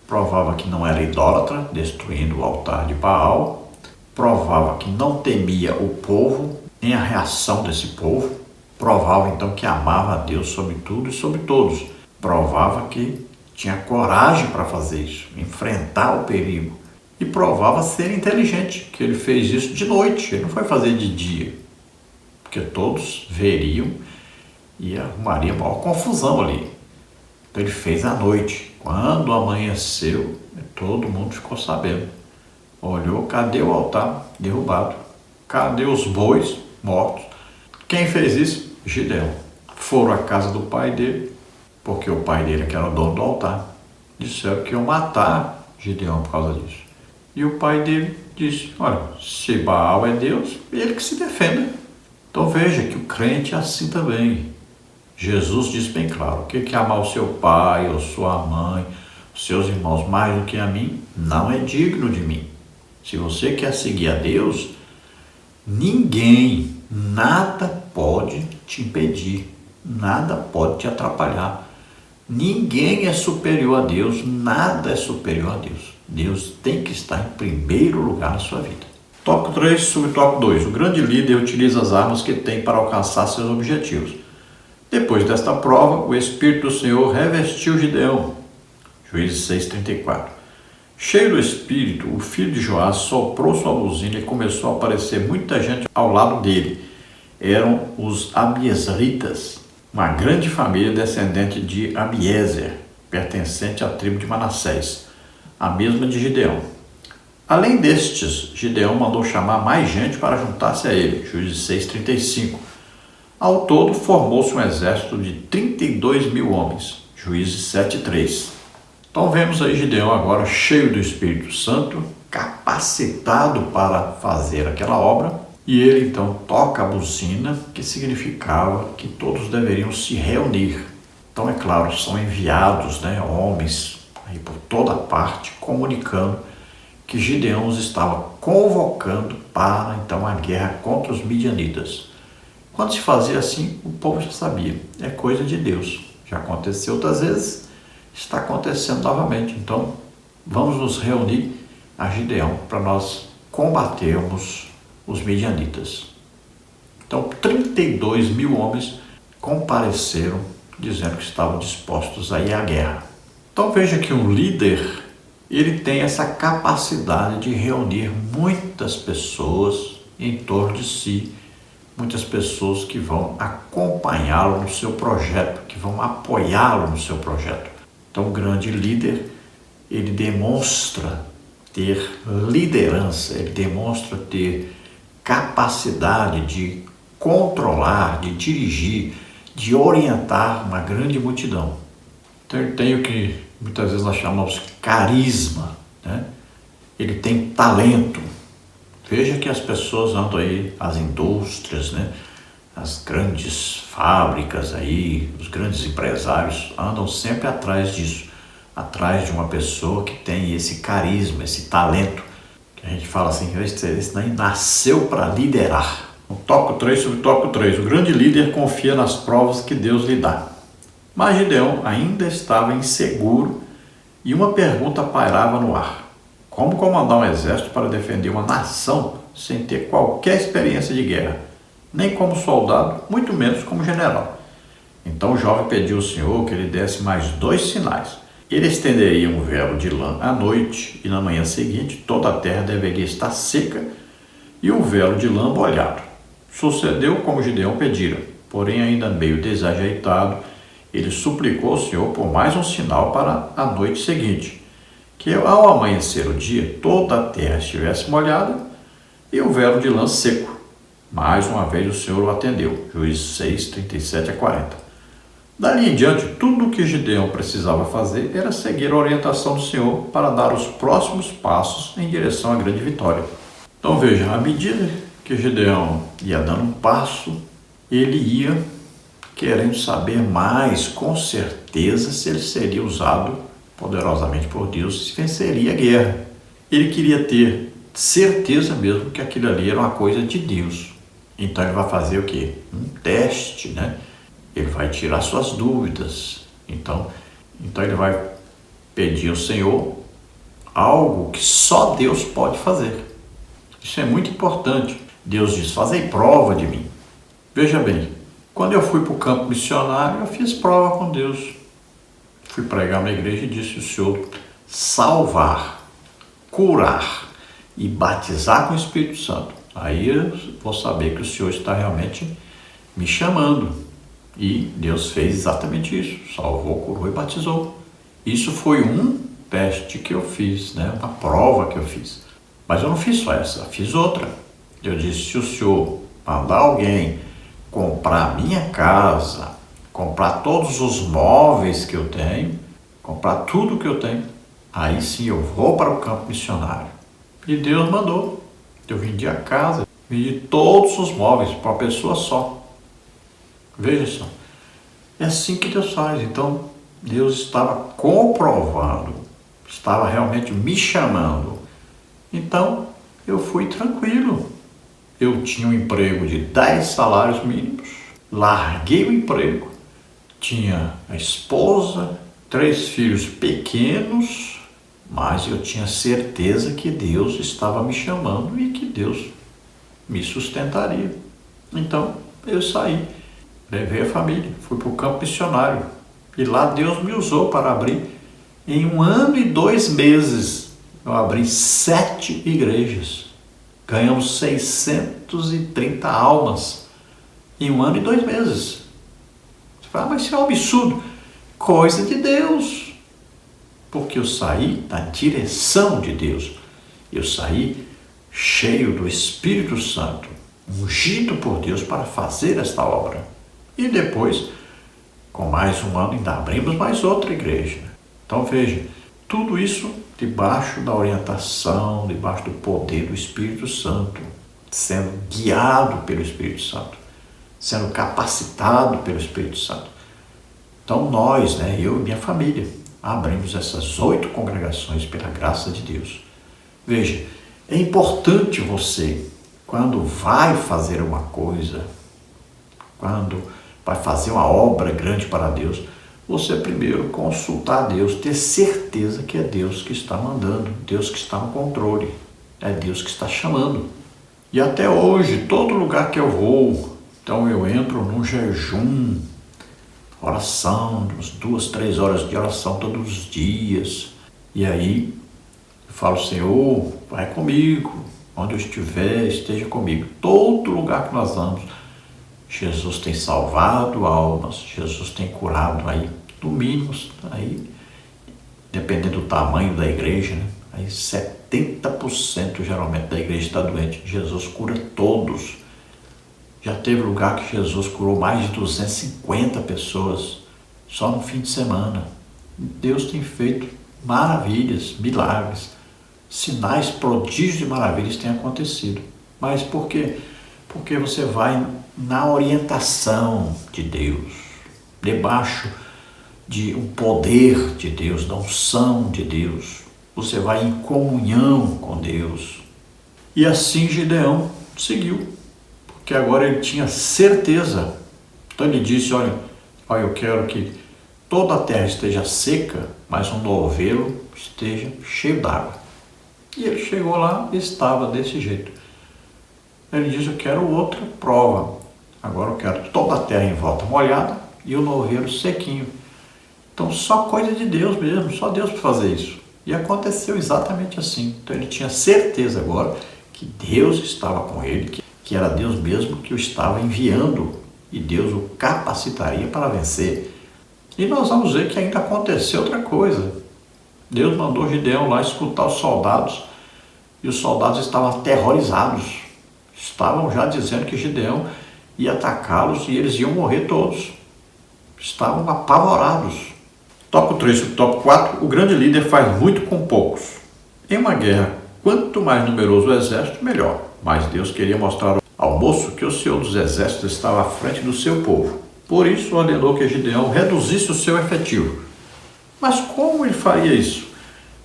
provava que não era idólatra, destruindo o altar de Baal, provava que não temia o povo, nem a reação desse povo, provava então que amava a Deus sobre tudo e sobre todos, provava que tinha coragem para fazer isso, enfrentar o perigo, e provava ser inteligente, que ele fez isso de noite, ele não foi fazer de dia, porque todos veriam e arrumaria maior confusão ali. Então ele fez à noite. Quando amanheceu, todo mundo ficou sabendo. Olhou, cadê o altar? Derrubado. Cadê os bois? Mortos. Quem fez isso? Gideão. Foram à casa do pai dele, porque o pai dele, que era o dono do altar, disseram que iam matar Gideão por causa disso. E o pai dele disse: olha, se Baal é Deus, ele que se defenda. Então veja que o crente é assim também. Jesus diz bem claro: que amar o seu pai ou sua mãe, os seus irmãos mais do que a mim, não é digno de mim. Se você quer seguir a Deus, Ninguém, nada pode te impedir, nada pode te atrapalhar. Ninguém é superior a Deus, nada é superior a Deus. Deus tem que estar em primeiro lugar na sua vida. Tópico 3, subtópico 2. O grande líder utiliza as armas que tem para alcançar seus objetivos. Depois desta prova, o Espírito do Senhor revestiu Gideão. Juízes 6:34. Cheio do Espírito, o filho de Joás soprou sua buzina e começou a aparecer muita gente ao lado dele. Eram os Abiezritas, uma grande família descendente de Abiezer, pertencente à tribo de Manassés, a mesma de Gideão. Além destes, Gideão mandou chamar mais gente para juntar-se a ele. Juízes 6:35. Ao todo, formou-se um exército de 32.000 homens. Juízes 7:3. Então vemos aí Gideão agora cheio do Espírito Santo, capacitado para fazer aquela obra, e ele então toca a buzina, que significava que todos deveriam se reunir. Então é claro, são enviados, homens aí por toda parte, comunicando que Gideão os estava convocando para então a guerra contra os midianitas. Quando se fazia assim, o povo já sabia, é coisa de Deus. Já aconteceu outras vezes, está acontecendo novamente. Então, vamos nos reunir a Gideão para nós combatermos os midianitas. Então, 32.000 homens compareceram, dizendo que estavam dispostos a ir à guerra. Então, veja que um líder, ele tem essa capacidade de reunir muitas pessoas em torno de si, muitas pessoas que vão acompanhá-lo no seu projeto, que vão apoiá-lo no seu projeto. Então, o grande líder, ele demonstra ter liderança, ele demonstra ter capacidade de controlar, de dirigir, de orientar uma grande multidão. Então, ele tem o que muitas vezes nós chamamos de carisma, Ele tem talento. Veja que as pessoas andam aí, as indústrias, as grandes fábricas aí, os grandes empresários andam sempre atrás disso, atrás de uma pessoa que tem esse carisma, esse talento, que a gente fala assim, esse daí nasceu para liderar. O tópico 3, subtópico 3, o grande líder confia nas provas que Deus lhe dá. Mas Gideão ainda estava inseguro e uma pergunta pairava no ar. Como comandar um exército para defender uma nação sem ter qualquer experiência de guerra? Nem como soldado, muito menos como general. Então o jovem pediu ao Senhor que ele desse mais 2 sinais. Ele estenderia um véu de lã à noite e na manhã seguinte toda a terra deveria estar seca e o véu de lã molhado. Sucedeu como Gideão pedira, porém ainda meio desajeitado, ele suplicou ao Senhor por mais um sinal para a noite seguinte, que ao amanhecer o dia toda a terra estivesse molhada e o véu de lã seco. Mais uma vez o Senhor o atendeu. Juízes 6:37-40. Dali em diante, tudo o que Gideão precisava fazer era seguir a orientação do Senhor para dar os próximos passos em direção à grande vitória. Então veja, à medida que Gideão ia dando um passo, ele ia querendo saber mais, com certeza, se ele seria usado poderosamente por Deus e venceria a guerra. Ele queria ter certeza mesmo que aquilo ali era uma coisa de Deus. Então ele vai fazer o quê? Um teste, Ele vai tirar suas dúvidas. Então ele vai pedir ao Senhor algo que só Deus pode fazer. Isso é muito importante. Deus diz, fazei prova de mim. Veja bem, quando eu fui para o campo missionário, eu fiz prova com Deus. Fui pregar na igreja e disse, o Senhor salvar, curar e batizar com o Espírito Santo. Aí eu vou saber que o Senhor está realmente me chamando. E Deus fez exatamente isso. Salvou, curou e batizou. Isso foi um teste que eu fiz, uma prova que eu fiz. Mas eu não fiz só essa, fiz outra. Eu disse, se o Senhor mandar alguém comprar a minha casa, comprar todos os móveis que eu tenho, comprar tudo que eu tenho, aí sim eu vou para o campo missionário. E Deus mandou. Eu vendi a casa, vendi todos os móveis para uma pessoa só. Veja só, é assim que Deus faz. Então, Deus estava comprovando, estava realmente me chamando. Então, eu fui tranquilo. Eu tinha um emprego de 10 salários mínimos, larguei o emprego, tinha a esposa, 3 filhos pequenos, mas eu tinha certeza que Deus estava me chamando e que Deus me sustentaria. Então, eu saí, levei a família, fui para o campo missionário. E lá Deus me usou para abrir, em 1 ano e 2 meses, eu abri 7 igrejas. Ganhamos 630 almas em 1 ano e 2 meses. Você fala, mas isso é um absurdo. Coisa de Deus. Porque eu saí na direção de Deus. Eu saí cheio do Espírito Santo, ungido por Deus para fazer esta obra. E depois, com mais 1 ano, ainda abrimos mais outra igreja. Então veja, tudo isso debaixo da orientação, debaixo do poder do Espírito Santo, sendo guiado pelo Espírito Santo, sendo capacitado pelo Espírito Santo. Então nós, eu e minha família, abrimos essas 8 congregações pela graça de Deus. Veja, é importante você, quando vai fazer uma coisa, quando vai fazer uma obra grande para Deus, você primeiro consultar Deus, ter certeza que é Deus que está mandando, Deus que está no controle, é Deus que está chamando. E até hoje, todo lugar que eu vou, então eu entro num jejum, oração, umas 2, 3 horas de oração todos os dias. E aí eu falo, Senhor, vai comigo, onde eu estiver, esteja comigo. Todo lugar que nós vamos, Jesus tem salvado almas, Jesus tem curado aí, no mínimo, aí, dependendo do tamanho da igreja, aí 70% geralmente da igreja está doente. Jesus cura todos. Já teve lugar que Jesus curou mais de 250 pessoas só no fim de semana. Deus tem feito maravilhas, milagres, sinais, prodígios e maravilhas têm acontecido. Mas por quê? Porque você vai na orientação de Deus, debaixo de um poder de Deus, da unção de Deus. Você vai em comunhão com Deus. E assim Gideão seguiu, porque agora ele tinha certeza. Então ele disse, olha, eu quero que toda a terra esteja seca, mas um novelo esteja cheio d'água. E ele chegou lá e estava desse jeito. Ele disse, eu quero outra prova. Agora eu quero toda a terra em volta molhada e o novelo sequinho. Então só coisa de Deus mesmo, só Deus para fazer isso. E aconteceu exatamente assim. Então ele tinha certeza agora que Deus estava com ele, que era Deus mesmo que o estava enviando e Deus o capacitaria para vencer. E nós vamos ver que ainda aconteceu outra coisa. Deus mandou Gideão lá escutar os soldados e os soldados estavam aterrorizados. Estavam já dizendo que Gideão ia atacá-los e eles iam morrer todos. Estavam apavorados. Tópico 3, tópico 4, o grande líder faz muito com poucos. Em uma guerra, quanto mais numeroso o exército, melhor. Mas Deus queria mostrar ao moço que o Senhor dos Exércitos estava à frente do seu povo. Por isso ordenou que Gideão reduzisse o seu efetivo. Mas como ele faria isso?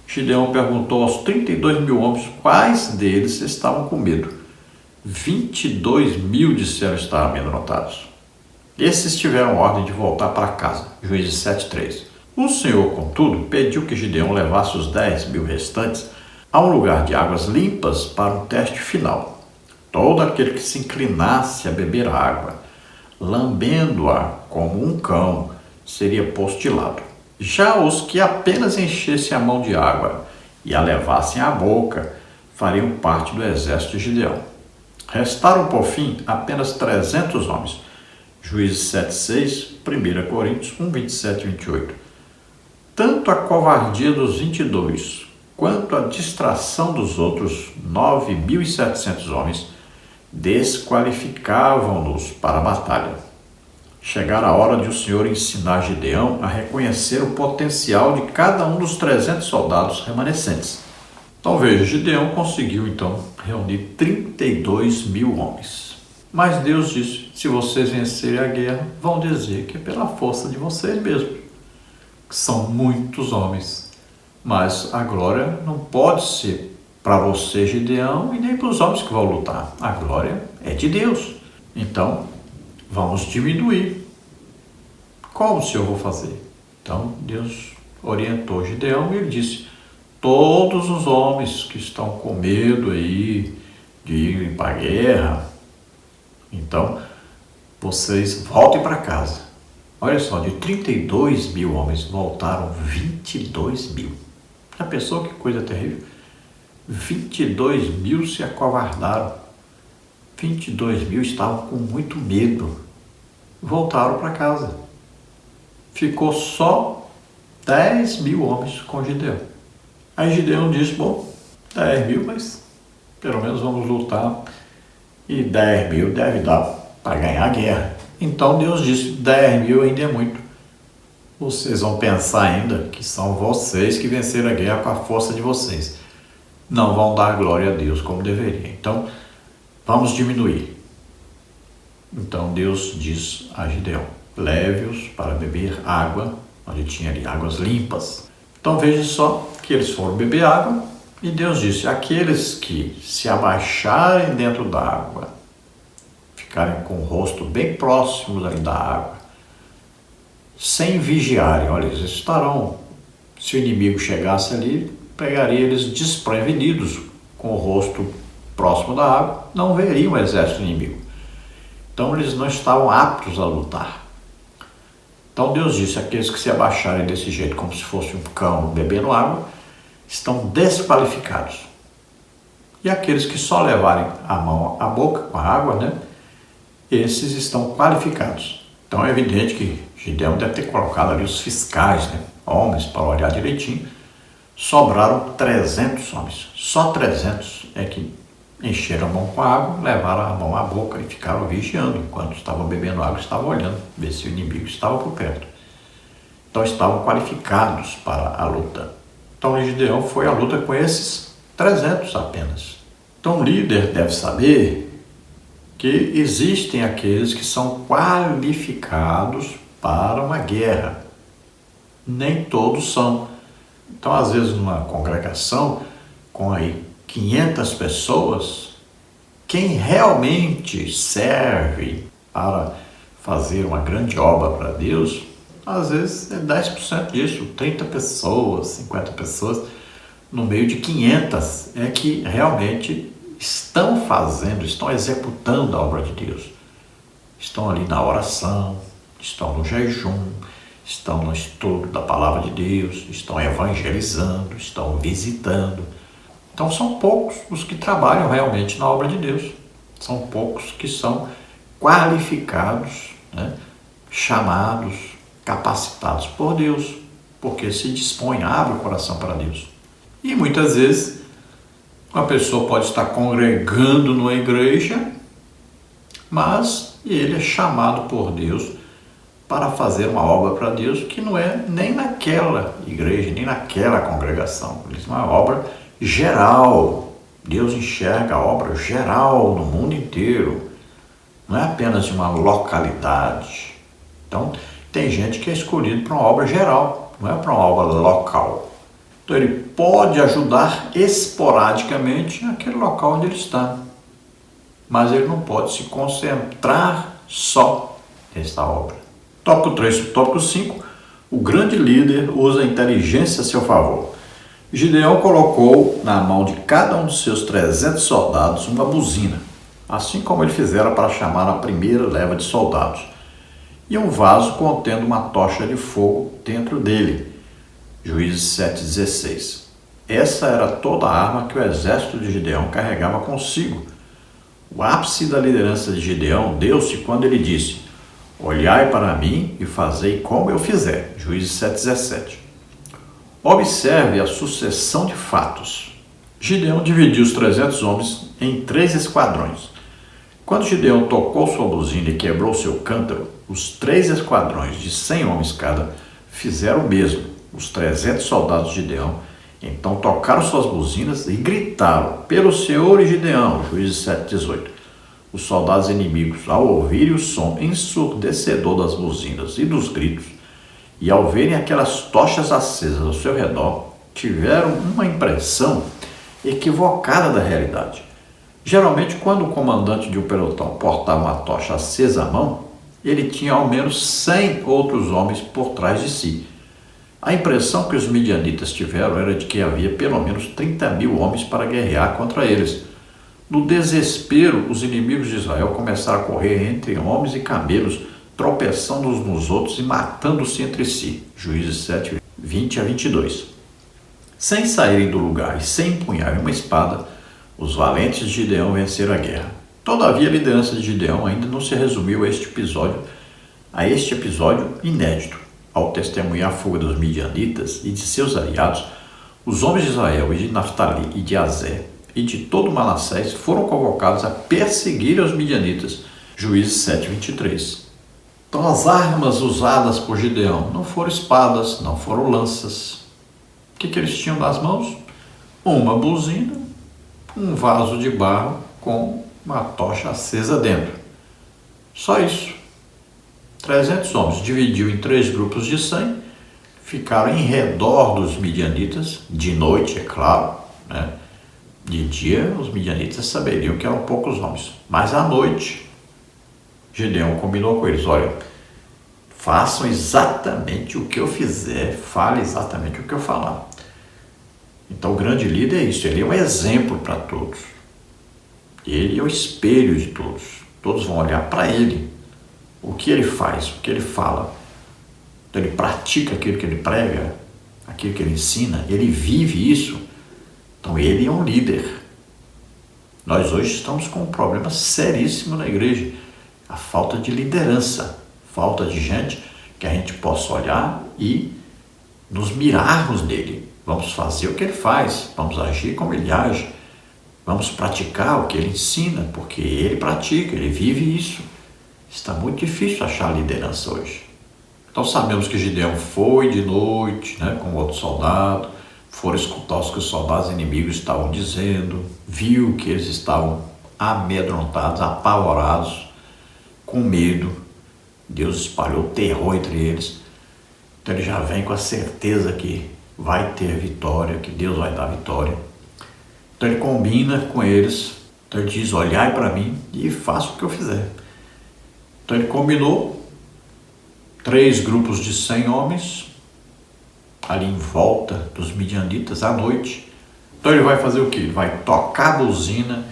Gideão perguntou aos 32 mil homens quais deles estavam com medo. 22 mil disseram estar amedrontados. Esses tiveram ordem de voltar para casa. Juízes 7:3. O Senhor, contudo, pediu que Gideão levasse os 10 mil restantes a um lugar de águas limpas para um teste final. Todo aquele que se inclinasse a beber água, lambendo-a como um cão, seria posto de lado. Já os que apenas enchessem a mão de água e a levassem à boca, fariam parte do exército de Gideão. Restaram, por fim, apenas 300 homens. Juízes 7:6, 1 Coríntios 1, 27 e 28. Tanto a covardia dos 22, quanto a distração dos outros 9.700 homens, desqualificavam-nos para a batalha. Chegara a hora de o Senhor ensinar Gideão a reconhecer o potencial de cada um dos 300 soldados remanescentes. Então veja, Gideão conseguiu então reunir 32 mil homens. Mas Deus disse, se vocês vencerem a guerra, vão dizer que é pela força de vocês mesmos. São muitos homens, mas a glória não pode ser para você, Gideão, e nem para os homens que vão lutar. A glória é de Deus. Então, vamos diminuir. Como o Senhor vou fazer? Então, Deus orientou Gideão e ele disse: todos os homens que estão com medo aí de ir para a guerra, então, vocês voltem para casa. Olha só, de 32 mil homens, voltaram 22 mil. Já pensou que coisa terrível? 22 mil se acovardaram. 22 mil estavam com muito medo. Voltaram para casa. Ficou só 10 mil homens com Gideão. Aí Gideão disse: bom, 10 mil, mas pelo menos vamos lutar. E 10 mil deve dar para ganhar a guerra. Então Deus disse: 10 mil ainda é muito. Vocês vão pensar ainda que são vocês que venceram a guerra com a força de vocês. Não vão dar glória a Deus como deveria. Então, vamos diminuir. Então Deus diz a Gideão: leve-os para beber água, onde tinha ali águas limpas. Então veja só que eles foram beber água e Deus disse: aqueles que se abaixarem dentro da água, ficarem com o rosto bem próximo ali da água, sem vigiarem, olha, eles estarão, se o inimigo chegasse ali, pegaria eles desprevenidos, com o rosto próximo da água, não veriam o exército inimigo. Então eles não estavam aptos a lutar. Então Deus disse: aqueles que se abaixarem desse jeito, como se fosse um cão bebendo água, estão desqualificados. E aqueles que só levarem a mão à boca com a água, né, esses estão qualificados. Então é evidente que Gideão deve ter colocado ali os fiscais, né, homens, para olhar direitinho. Sobraram 300 homens. Só 300 é que encheram a mão com a água, levaram a mão à boca e ficaram vigiando. Enquanto estavam bebendo água, estavam olhando, ver se o inimigo estava por perto. Então estavam qualificados para a luta. Então Gideão foi à luta com esses 300 apenas. Então o líder deve saber que existem aqueles que são qualificados para uma guerra. Nem todos são. Então, às vezes, numa congregação com aí 500 pessoas, quem realmente serve para fazer uma grande obra para Deus, às vezes é 10% disso, 30 pessoas, 50 pessoas, no meio de 500, é que realmente estão fazendo, estão executando a obra de Deus. Estão ali na oração, estão no jejum, estão no estudo da palavra de Deus, estão evangelizando, estão visitando. Então são poucos os que trabalham realmente na obra de Deus. São poucos que são qualificados, né, chamados, capacitados por Deus, porque se dispõe, abre o coração para Deus. E muitas vezes uma pessoa pode estar congregando numa igreja, mas ele é chamado por Deus para fazer uma obra para Deus que não é nem naquela igreja, nem naquela congregação. É uma obra geral. Deus enxerga a obra geral no mundo inteiro. Não é apenas de uma localidade. Então, tem gente que é escolhido para uma obra geral, não é para uma obra local. Então, ele pode ajudar esporadicamente naquele local onde ele está. Mas ele não pode se concentrar só nessa obra. Tópico 3, tópico 5. O grande líder usa a inteligência a seu favor. Gideão colocou na mão de cada um dos seus 300 soldados uma buzina, assim como ele fizera para chamar a primeira leva de soldados, e um vaso contendo uma tocha de fogo dentro dele. Juízes 7,16. Essa era toda a arma que o exército de Gideão carregava consigo. O ápice da liderança de Gideão deu-se quando ele disse: olhai para mim e fazei como eu fizer. Juízes 7,17. Observe a sucessão de fatos. Gideão dividiu os 300 homens em 3 esquadrões. Quando Gideão tocou sua buzina e quebrou seu cântaro, os 3 esquadrões de 100 homens cada fizeram o mesmo. Os 300 soldados de Gideão então tocaram suas buzinas e gritaram: pelo Senhor e Gideão. Juízes 7,18. Os soldados inimigos, ao ouvirem o som ensurdecedor das buzinas e dos gritos, e ao verem aquelas tochas acesas ao seu redor, tiveram uma impressão equivocada da realidade. Geralmente, quando o comandante de um pelotão portava uma tocha acesa à mão, ele tinha ao menos 100 outros homens por trás de si. A impressão que os midianitas tiveram era de que havia pelo menos 30 mil homens para guerrear contra eles. No desespero, os inimigos de Israel começaram a correr entre homens e camelos, tropeçando uns nos outros e matando-se entre si. Juízes 7, 20 a 22. Sem saírem do lugar e sem empunharem uma espada, os valentes de Gideão venceram a guerra. Todavia, a liderança de Gideão ainda não se resumiu a este episódio inédito. Ao testemunhar a fuga dos midianitas e de seus aliados, os homens de Israel e de Naftali e de Azer e de todo Manassés foram convocados a perseguir os midianitas. Juízes 7, 23. Então, as armas usadas por Gideão não foram espadas, não foram lanças. O que eles tinham nas mãos? Uma buzina, um vaso de barro com uma tocha acesa dentro. Só isso. 300 homens, dividiu em 3 grupos de 100, ficaram em redor dos midianitas, de noite, é claro, né? De dia, os midianitas saberiam que eram poucos homens, mas à noite, Gideão combinou com eles: olha, façam exatamente o que eu fizer, fale exatamente o que eu falar. Então, o grande líder é isso, ele é um exemplo para todos. Ele é o espelho de todos. Todos vão olhar para ele. O que ele faz, o que ele fala. Então, ele pratica aquilo que ele prega, aquilo que ele ensina, ele vive isso. Então, ele é um líder. Nós hoje estamos com um problema seríssimo na igreja. A falta de liderança, falta de gente que a gente possa olhar e nos mirarmos nele. Vamos fazer o que ele faz, vamos agir como ele age, vamos praticar o que ele ensina, porque ele pratica, ele vive isso. Está muito difícil achar liderança hoje. Então sabemos que Gideão foi de noite, né, com outro soldado, foram escutar o que os soldados inimigos estavam dizendo, viu que eles estavam amedrontados, apavorados, com medo. Deus espalhou terror entre eles. Então ele já vem com a certeza que vai ter vitória, que Deus vai dar vitória. Então ele combina com eles, então ele diz: olhai para mim e faça o que eu fizer. Então ele combinou 3 grupos de 100 homens, ali em volta dos midianitas à noite. Então ele vai fazer o quê? Ele vai tocar a buzina,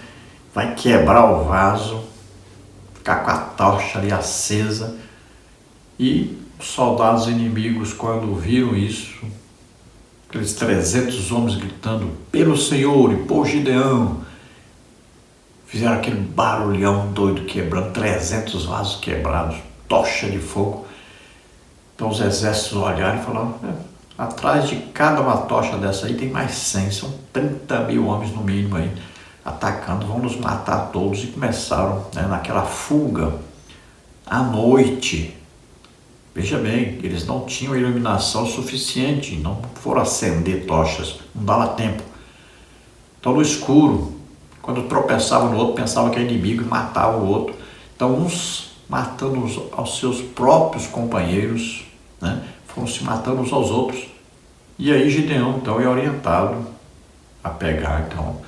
vai quebrar o vaso, ficar com a tocha ali acesa, e os soldados inimigos, quando viram isso, aqueles 300 homens gritando pelo Senhor e por Gideão, fizeram aquele barulhão doido, quebrando 300 vasos quebrados, tocha de fogo. Então os exércitos olharam e falaram: atrás de cada uma tocha dessa aí tem mais 100, são 30 mil homens no mínimo aí, atacando, vão nos matar todos. E começaram, né, naquela fuga à noite. Veja bem, eles não tinham iluminação suficiente, não foram acender tochas, não dava tempo. Então no escuro, quando tropeçavam no outro, pensavam que era inimigo e matavam o outro. Então uns matando aos seus próprios companheiros, né, foram se matando uns aos outros. E aí Gideão então é orientado a pegar então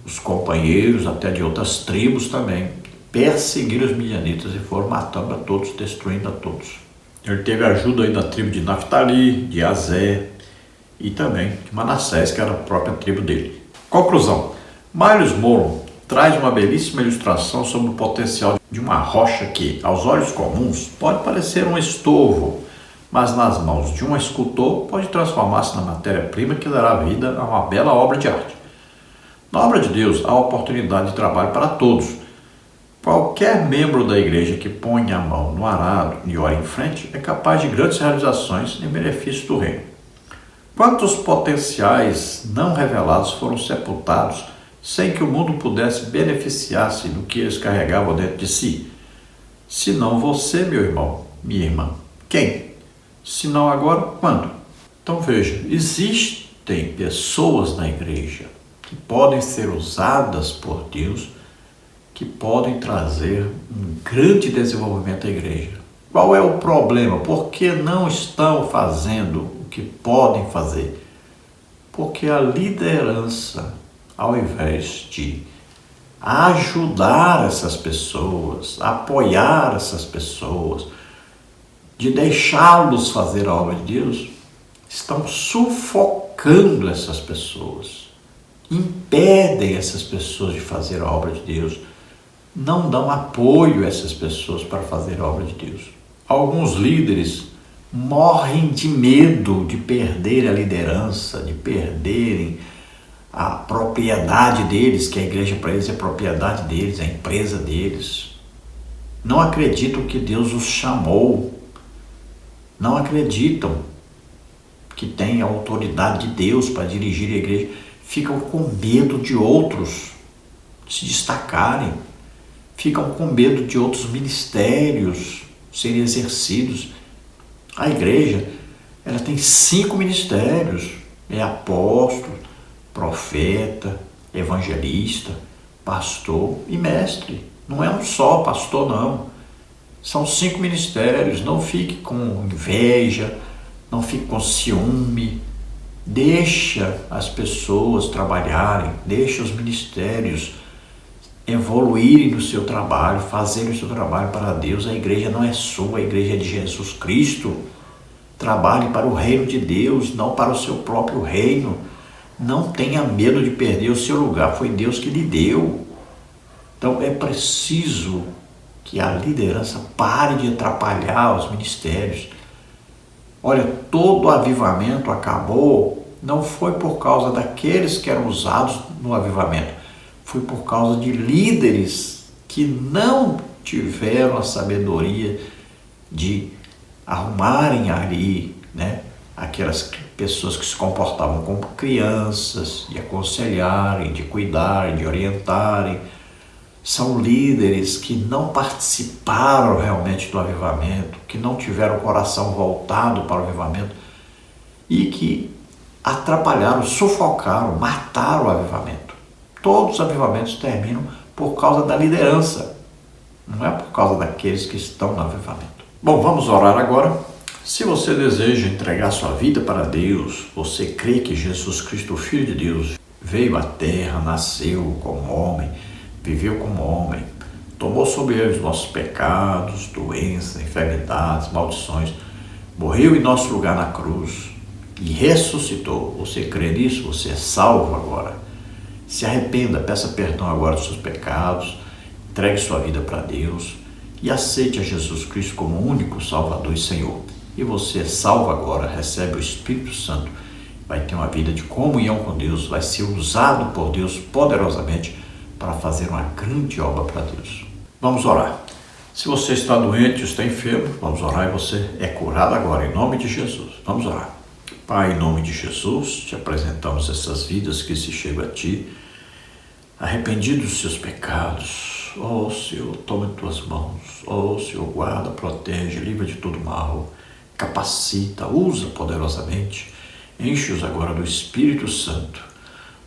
os companheiros até de outras tribos também, perseguir os midianitas, e foram matando a todos, destruindo a todos. Ele teve ajuda aí da tribo de Naftali, de Azer e também de Manassés, que era a própria tribo dele. Conclusão: Miles Monroe traz uma belíssima ilustração sobre o potencial de uma rocha que, aos olhos comuns, pode parecer um estorvo, mas nas mãos de um escultor pode transformar-se na matéria-prima que dará vida a uma bela obra de arte. Na obra de Deus há oportunidade de trabalho para todos. Qualquer membro da igreja que põe a mão no arado e olhe em frente é capaz de grandes realizações em benefício do reino. Quantos potenciais não revelados foram sepultados sem que o mundo pudesse beneficiar-se do que eles carregavam dentro de si? Se não você, meu irmão, minha irmã, quem? Se não agora, quando? Então veja, existem pessoas na igreja que podem ser usadas por Deus, que podem trazer um grande desenvolvimento à igreja. Qual é o problema? Por que não estão fazendo o que podem fazer? Porque a liderança, ao invés de ajudar essas pessoas, apoiar essas pessoas, de deixá-los fazer a obra de Deus, estão sufocando essas pessoas, impedem essas pessoas de fazer a obra de Deus, não dão apoio a essas pessoas para fazer a obra de Deus. Alguns líderes morrem de medo de perder a liderança, de perderem a propriedade deles, que a igreja para eles é propriedade deles, é a empresa deles. Não acreditam que Deus os chamou, não acreditam que tem a autoridade de Deus para dirigir a igreja, ficam com medo de outros se destacarem, ficam com medo de outros ministérios serem exercidos. A igreja, ela tem 5 ministérios, é apóstolo, profeta, evangelista, pastor e mestre. Não é um só pastor, não. São 5 ministérios. Não fique com inveja, não fique com ciúme. Deixa as pessoas trabalharem, deixa os ministérios evoluírem no seu trabalho, fazerem o seu trabalho para Deus. A igreja não é sua, a igreja é de Jesus Cristo. Trabalhe para o reino de Deus, não para o seu próprio reino. Não tenha medo de perder o seu lugar, foi Deus que lhe deu. Então é preciso que a liderança pare de atrapalhar os ministérios. Olha, todo o avivamento acabou, não foi por causa daqueles que eram usados no avivamento, foi por causa de líderes que não tiveram a sabedoria de arrumarem ali, aquelas pessoas que se comportavam como crianças, de aconselharem, de cuidarem, de orientarem. São líderes que não participaram realmente do avivamento, que não tiveram o coração voltado para o avivamento e que atrapalharam, sufocaram, mataram o avivamento. Todos os avivamentos terminam por causa da liderança, não é por causa daqueles que estão no avivamento. Bom, vamos orar agora. Se você deseja entregar sua vida para Deus, você crê que Jesus Cristo, o Filho de Deus, veio à terra, nasceu como homem, viveu como homem, tomou sobre ele os nossos pecados, doenças, enfermidades, maldições, morreu em nosso lugar na cruz e ressuscitou. Você crê nisso? Você é salvo agora. Se arrependa, peça perdão agora dos seus pecados, entregue sua vida para Deus e aceite a Jesus Cristo como único Salvador e Senhor. E você é salvo agora, recebe o Espírito Santo, vai ter uma vida de comunhão com Deus, vai ser usado por Deus poderosamente para fazer uma grande obra para Deus. Vamos orar. Se você está doente, está enfermo, vamos orar e você é curado agora, em nome de Jesus. Vamos orar. Pai, em nome de Jesus, te apresentamos essas vidas que se chegam a Ti, arrependidos dos seus pecados. Ó Senhor, toma em Tuas mãos. Ó Senhor, guarda, protege, livra de todo mal, capacita, usa poderosamente. Enche-os agora do Espírito Santo.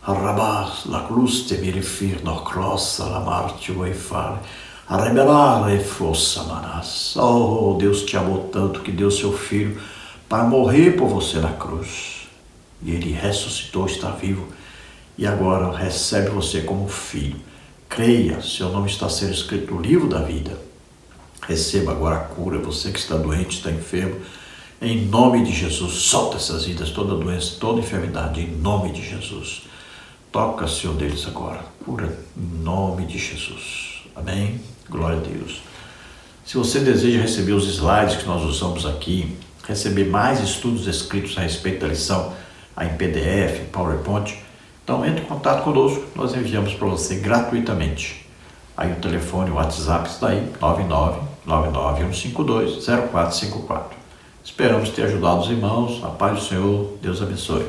Arrabás, la cruz te mirifir no crossa, la marte o efare, arrebelar e fossa manás. Oh, Deus te amou tanto que deu seu Filho para morrer por você na cruz. E Ele ressuscitou, está vivo, e agora recebe você como filho. Creia, seu nome está sendo escrito no livro da vida. Receba agora a cura, você que está doente, está enfermo. Em nome de Jesus, solta essas vidas, toda doença, toda enfermidade, em nome de Jesus. Toca, Senhor, deles agora. Cura em nome de Jesus. Amém? Glória a Deus. Se você deseja receber os slides que nós usamos aqui, receber mais estudos escritos a respeito da lição, em PDF, PowerPoint, então entre em contato conosco, nós enviamos para você gratuitamente. Aí o telefone, o WhatsApp está aí, 99991520454. Esperamos ter ajudado os irmãos. A paz do Senhor. Deus abençoe.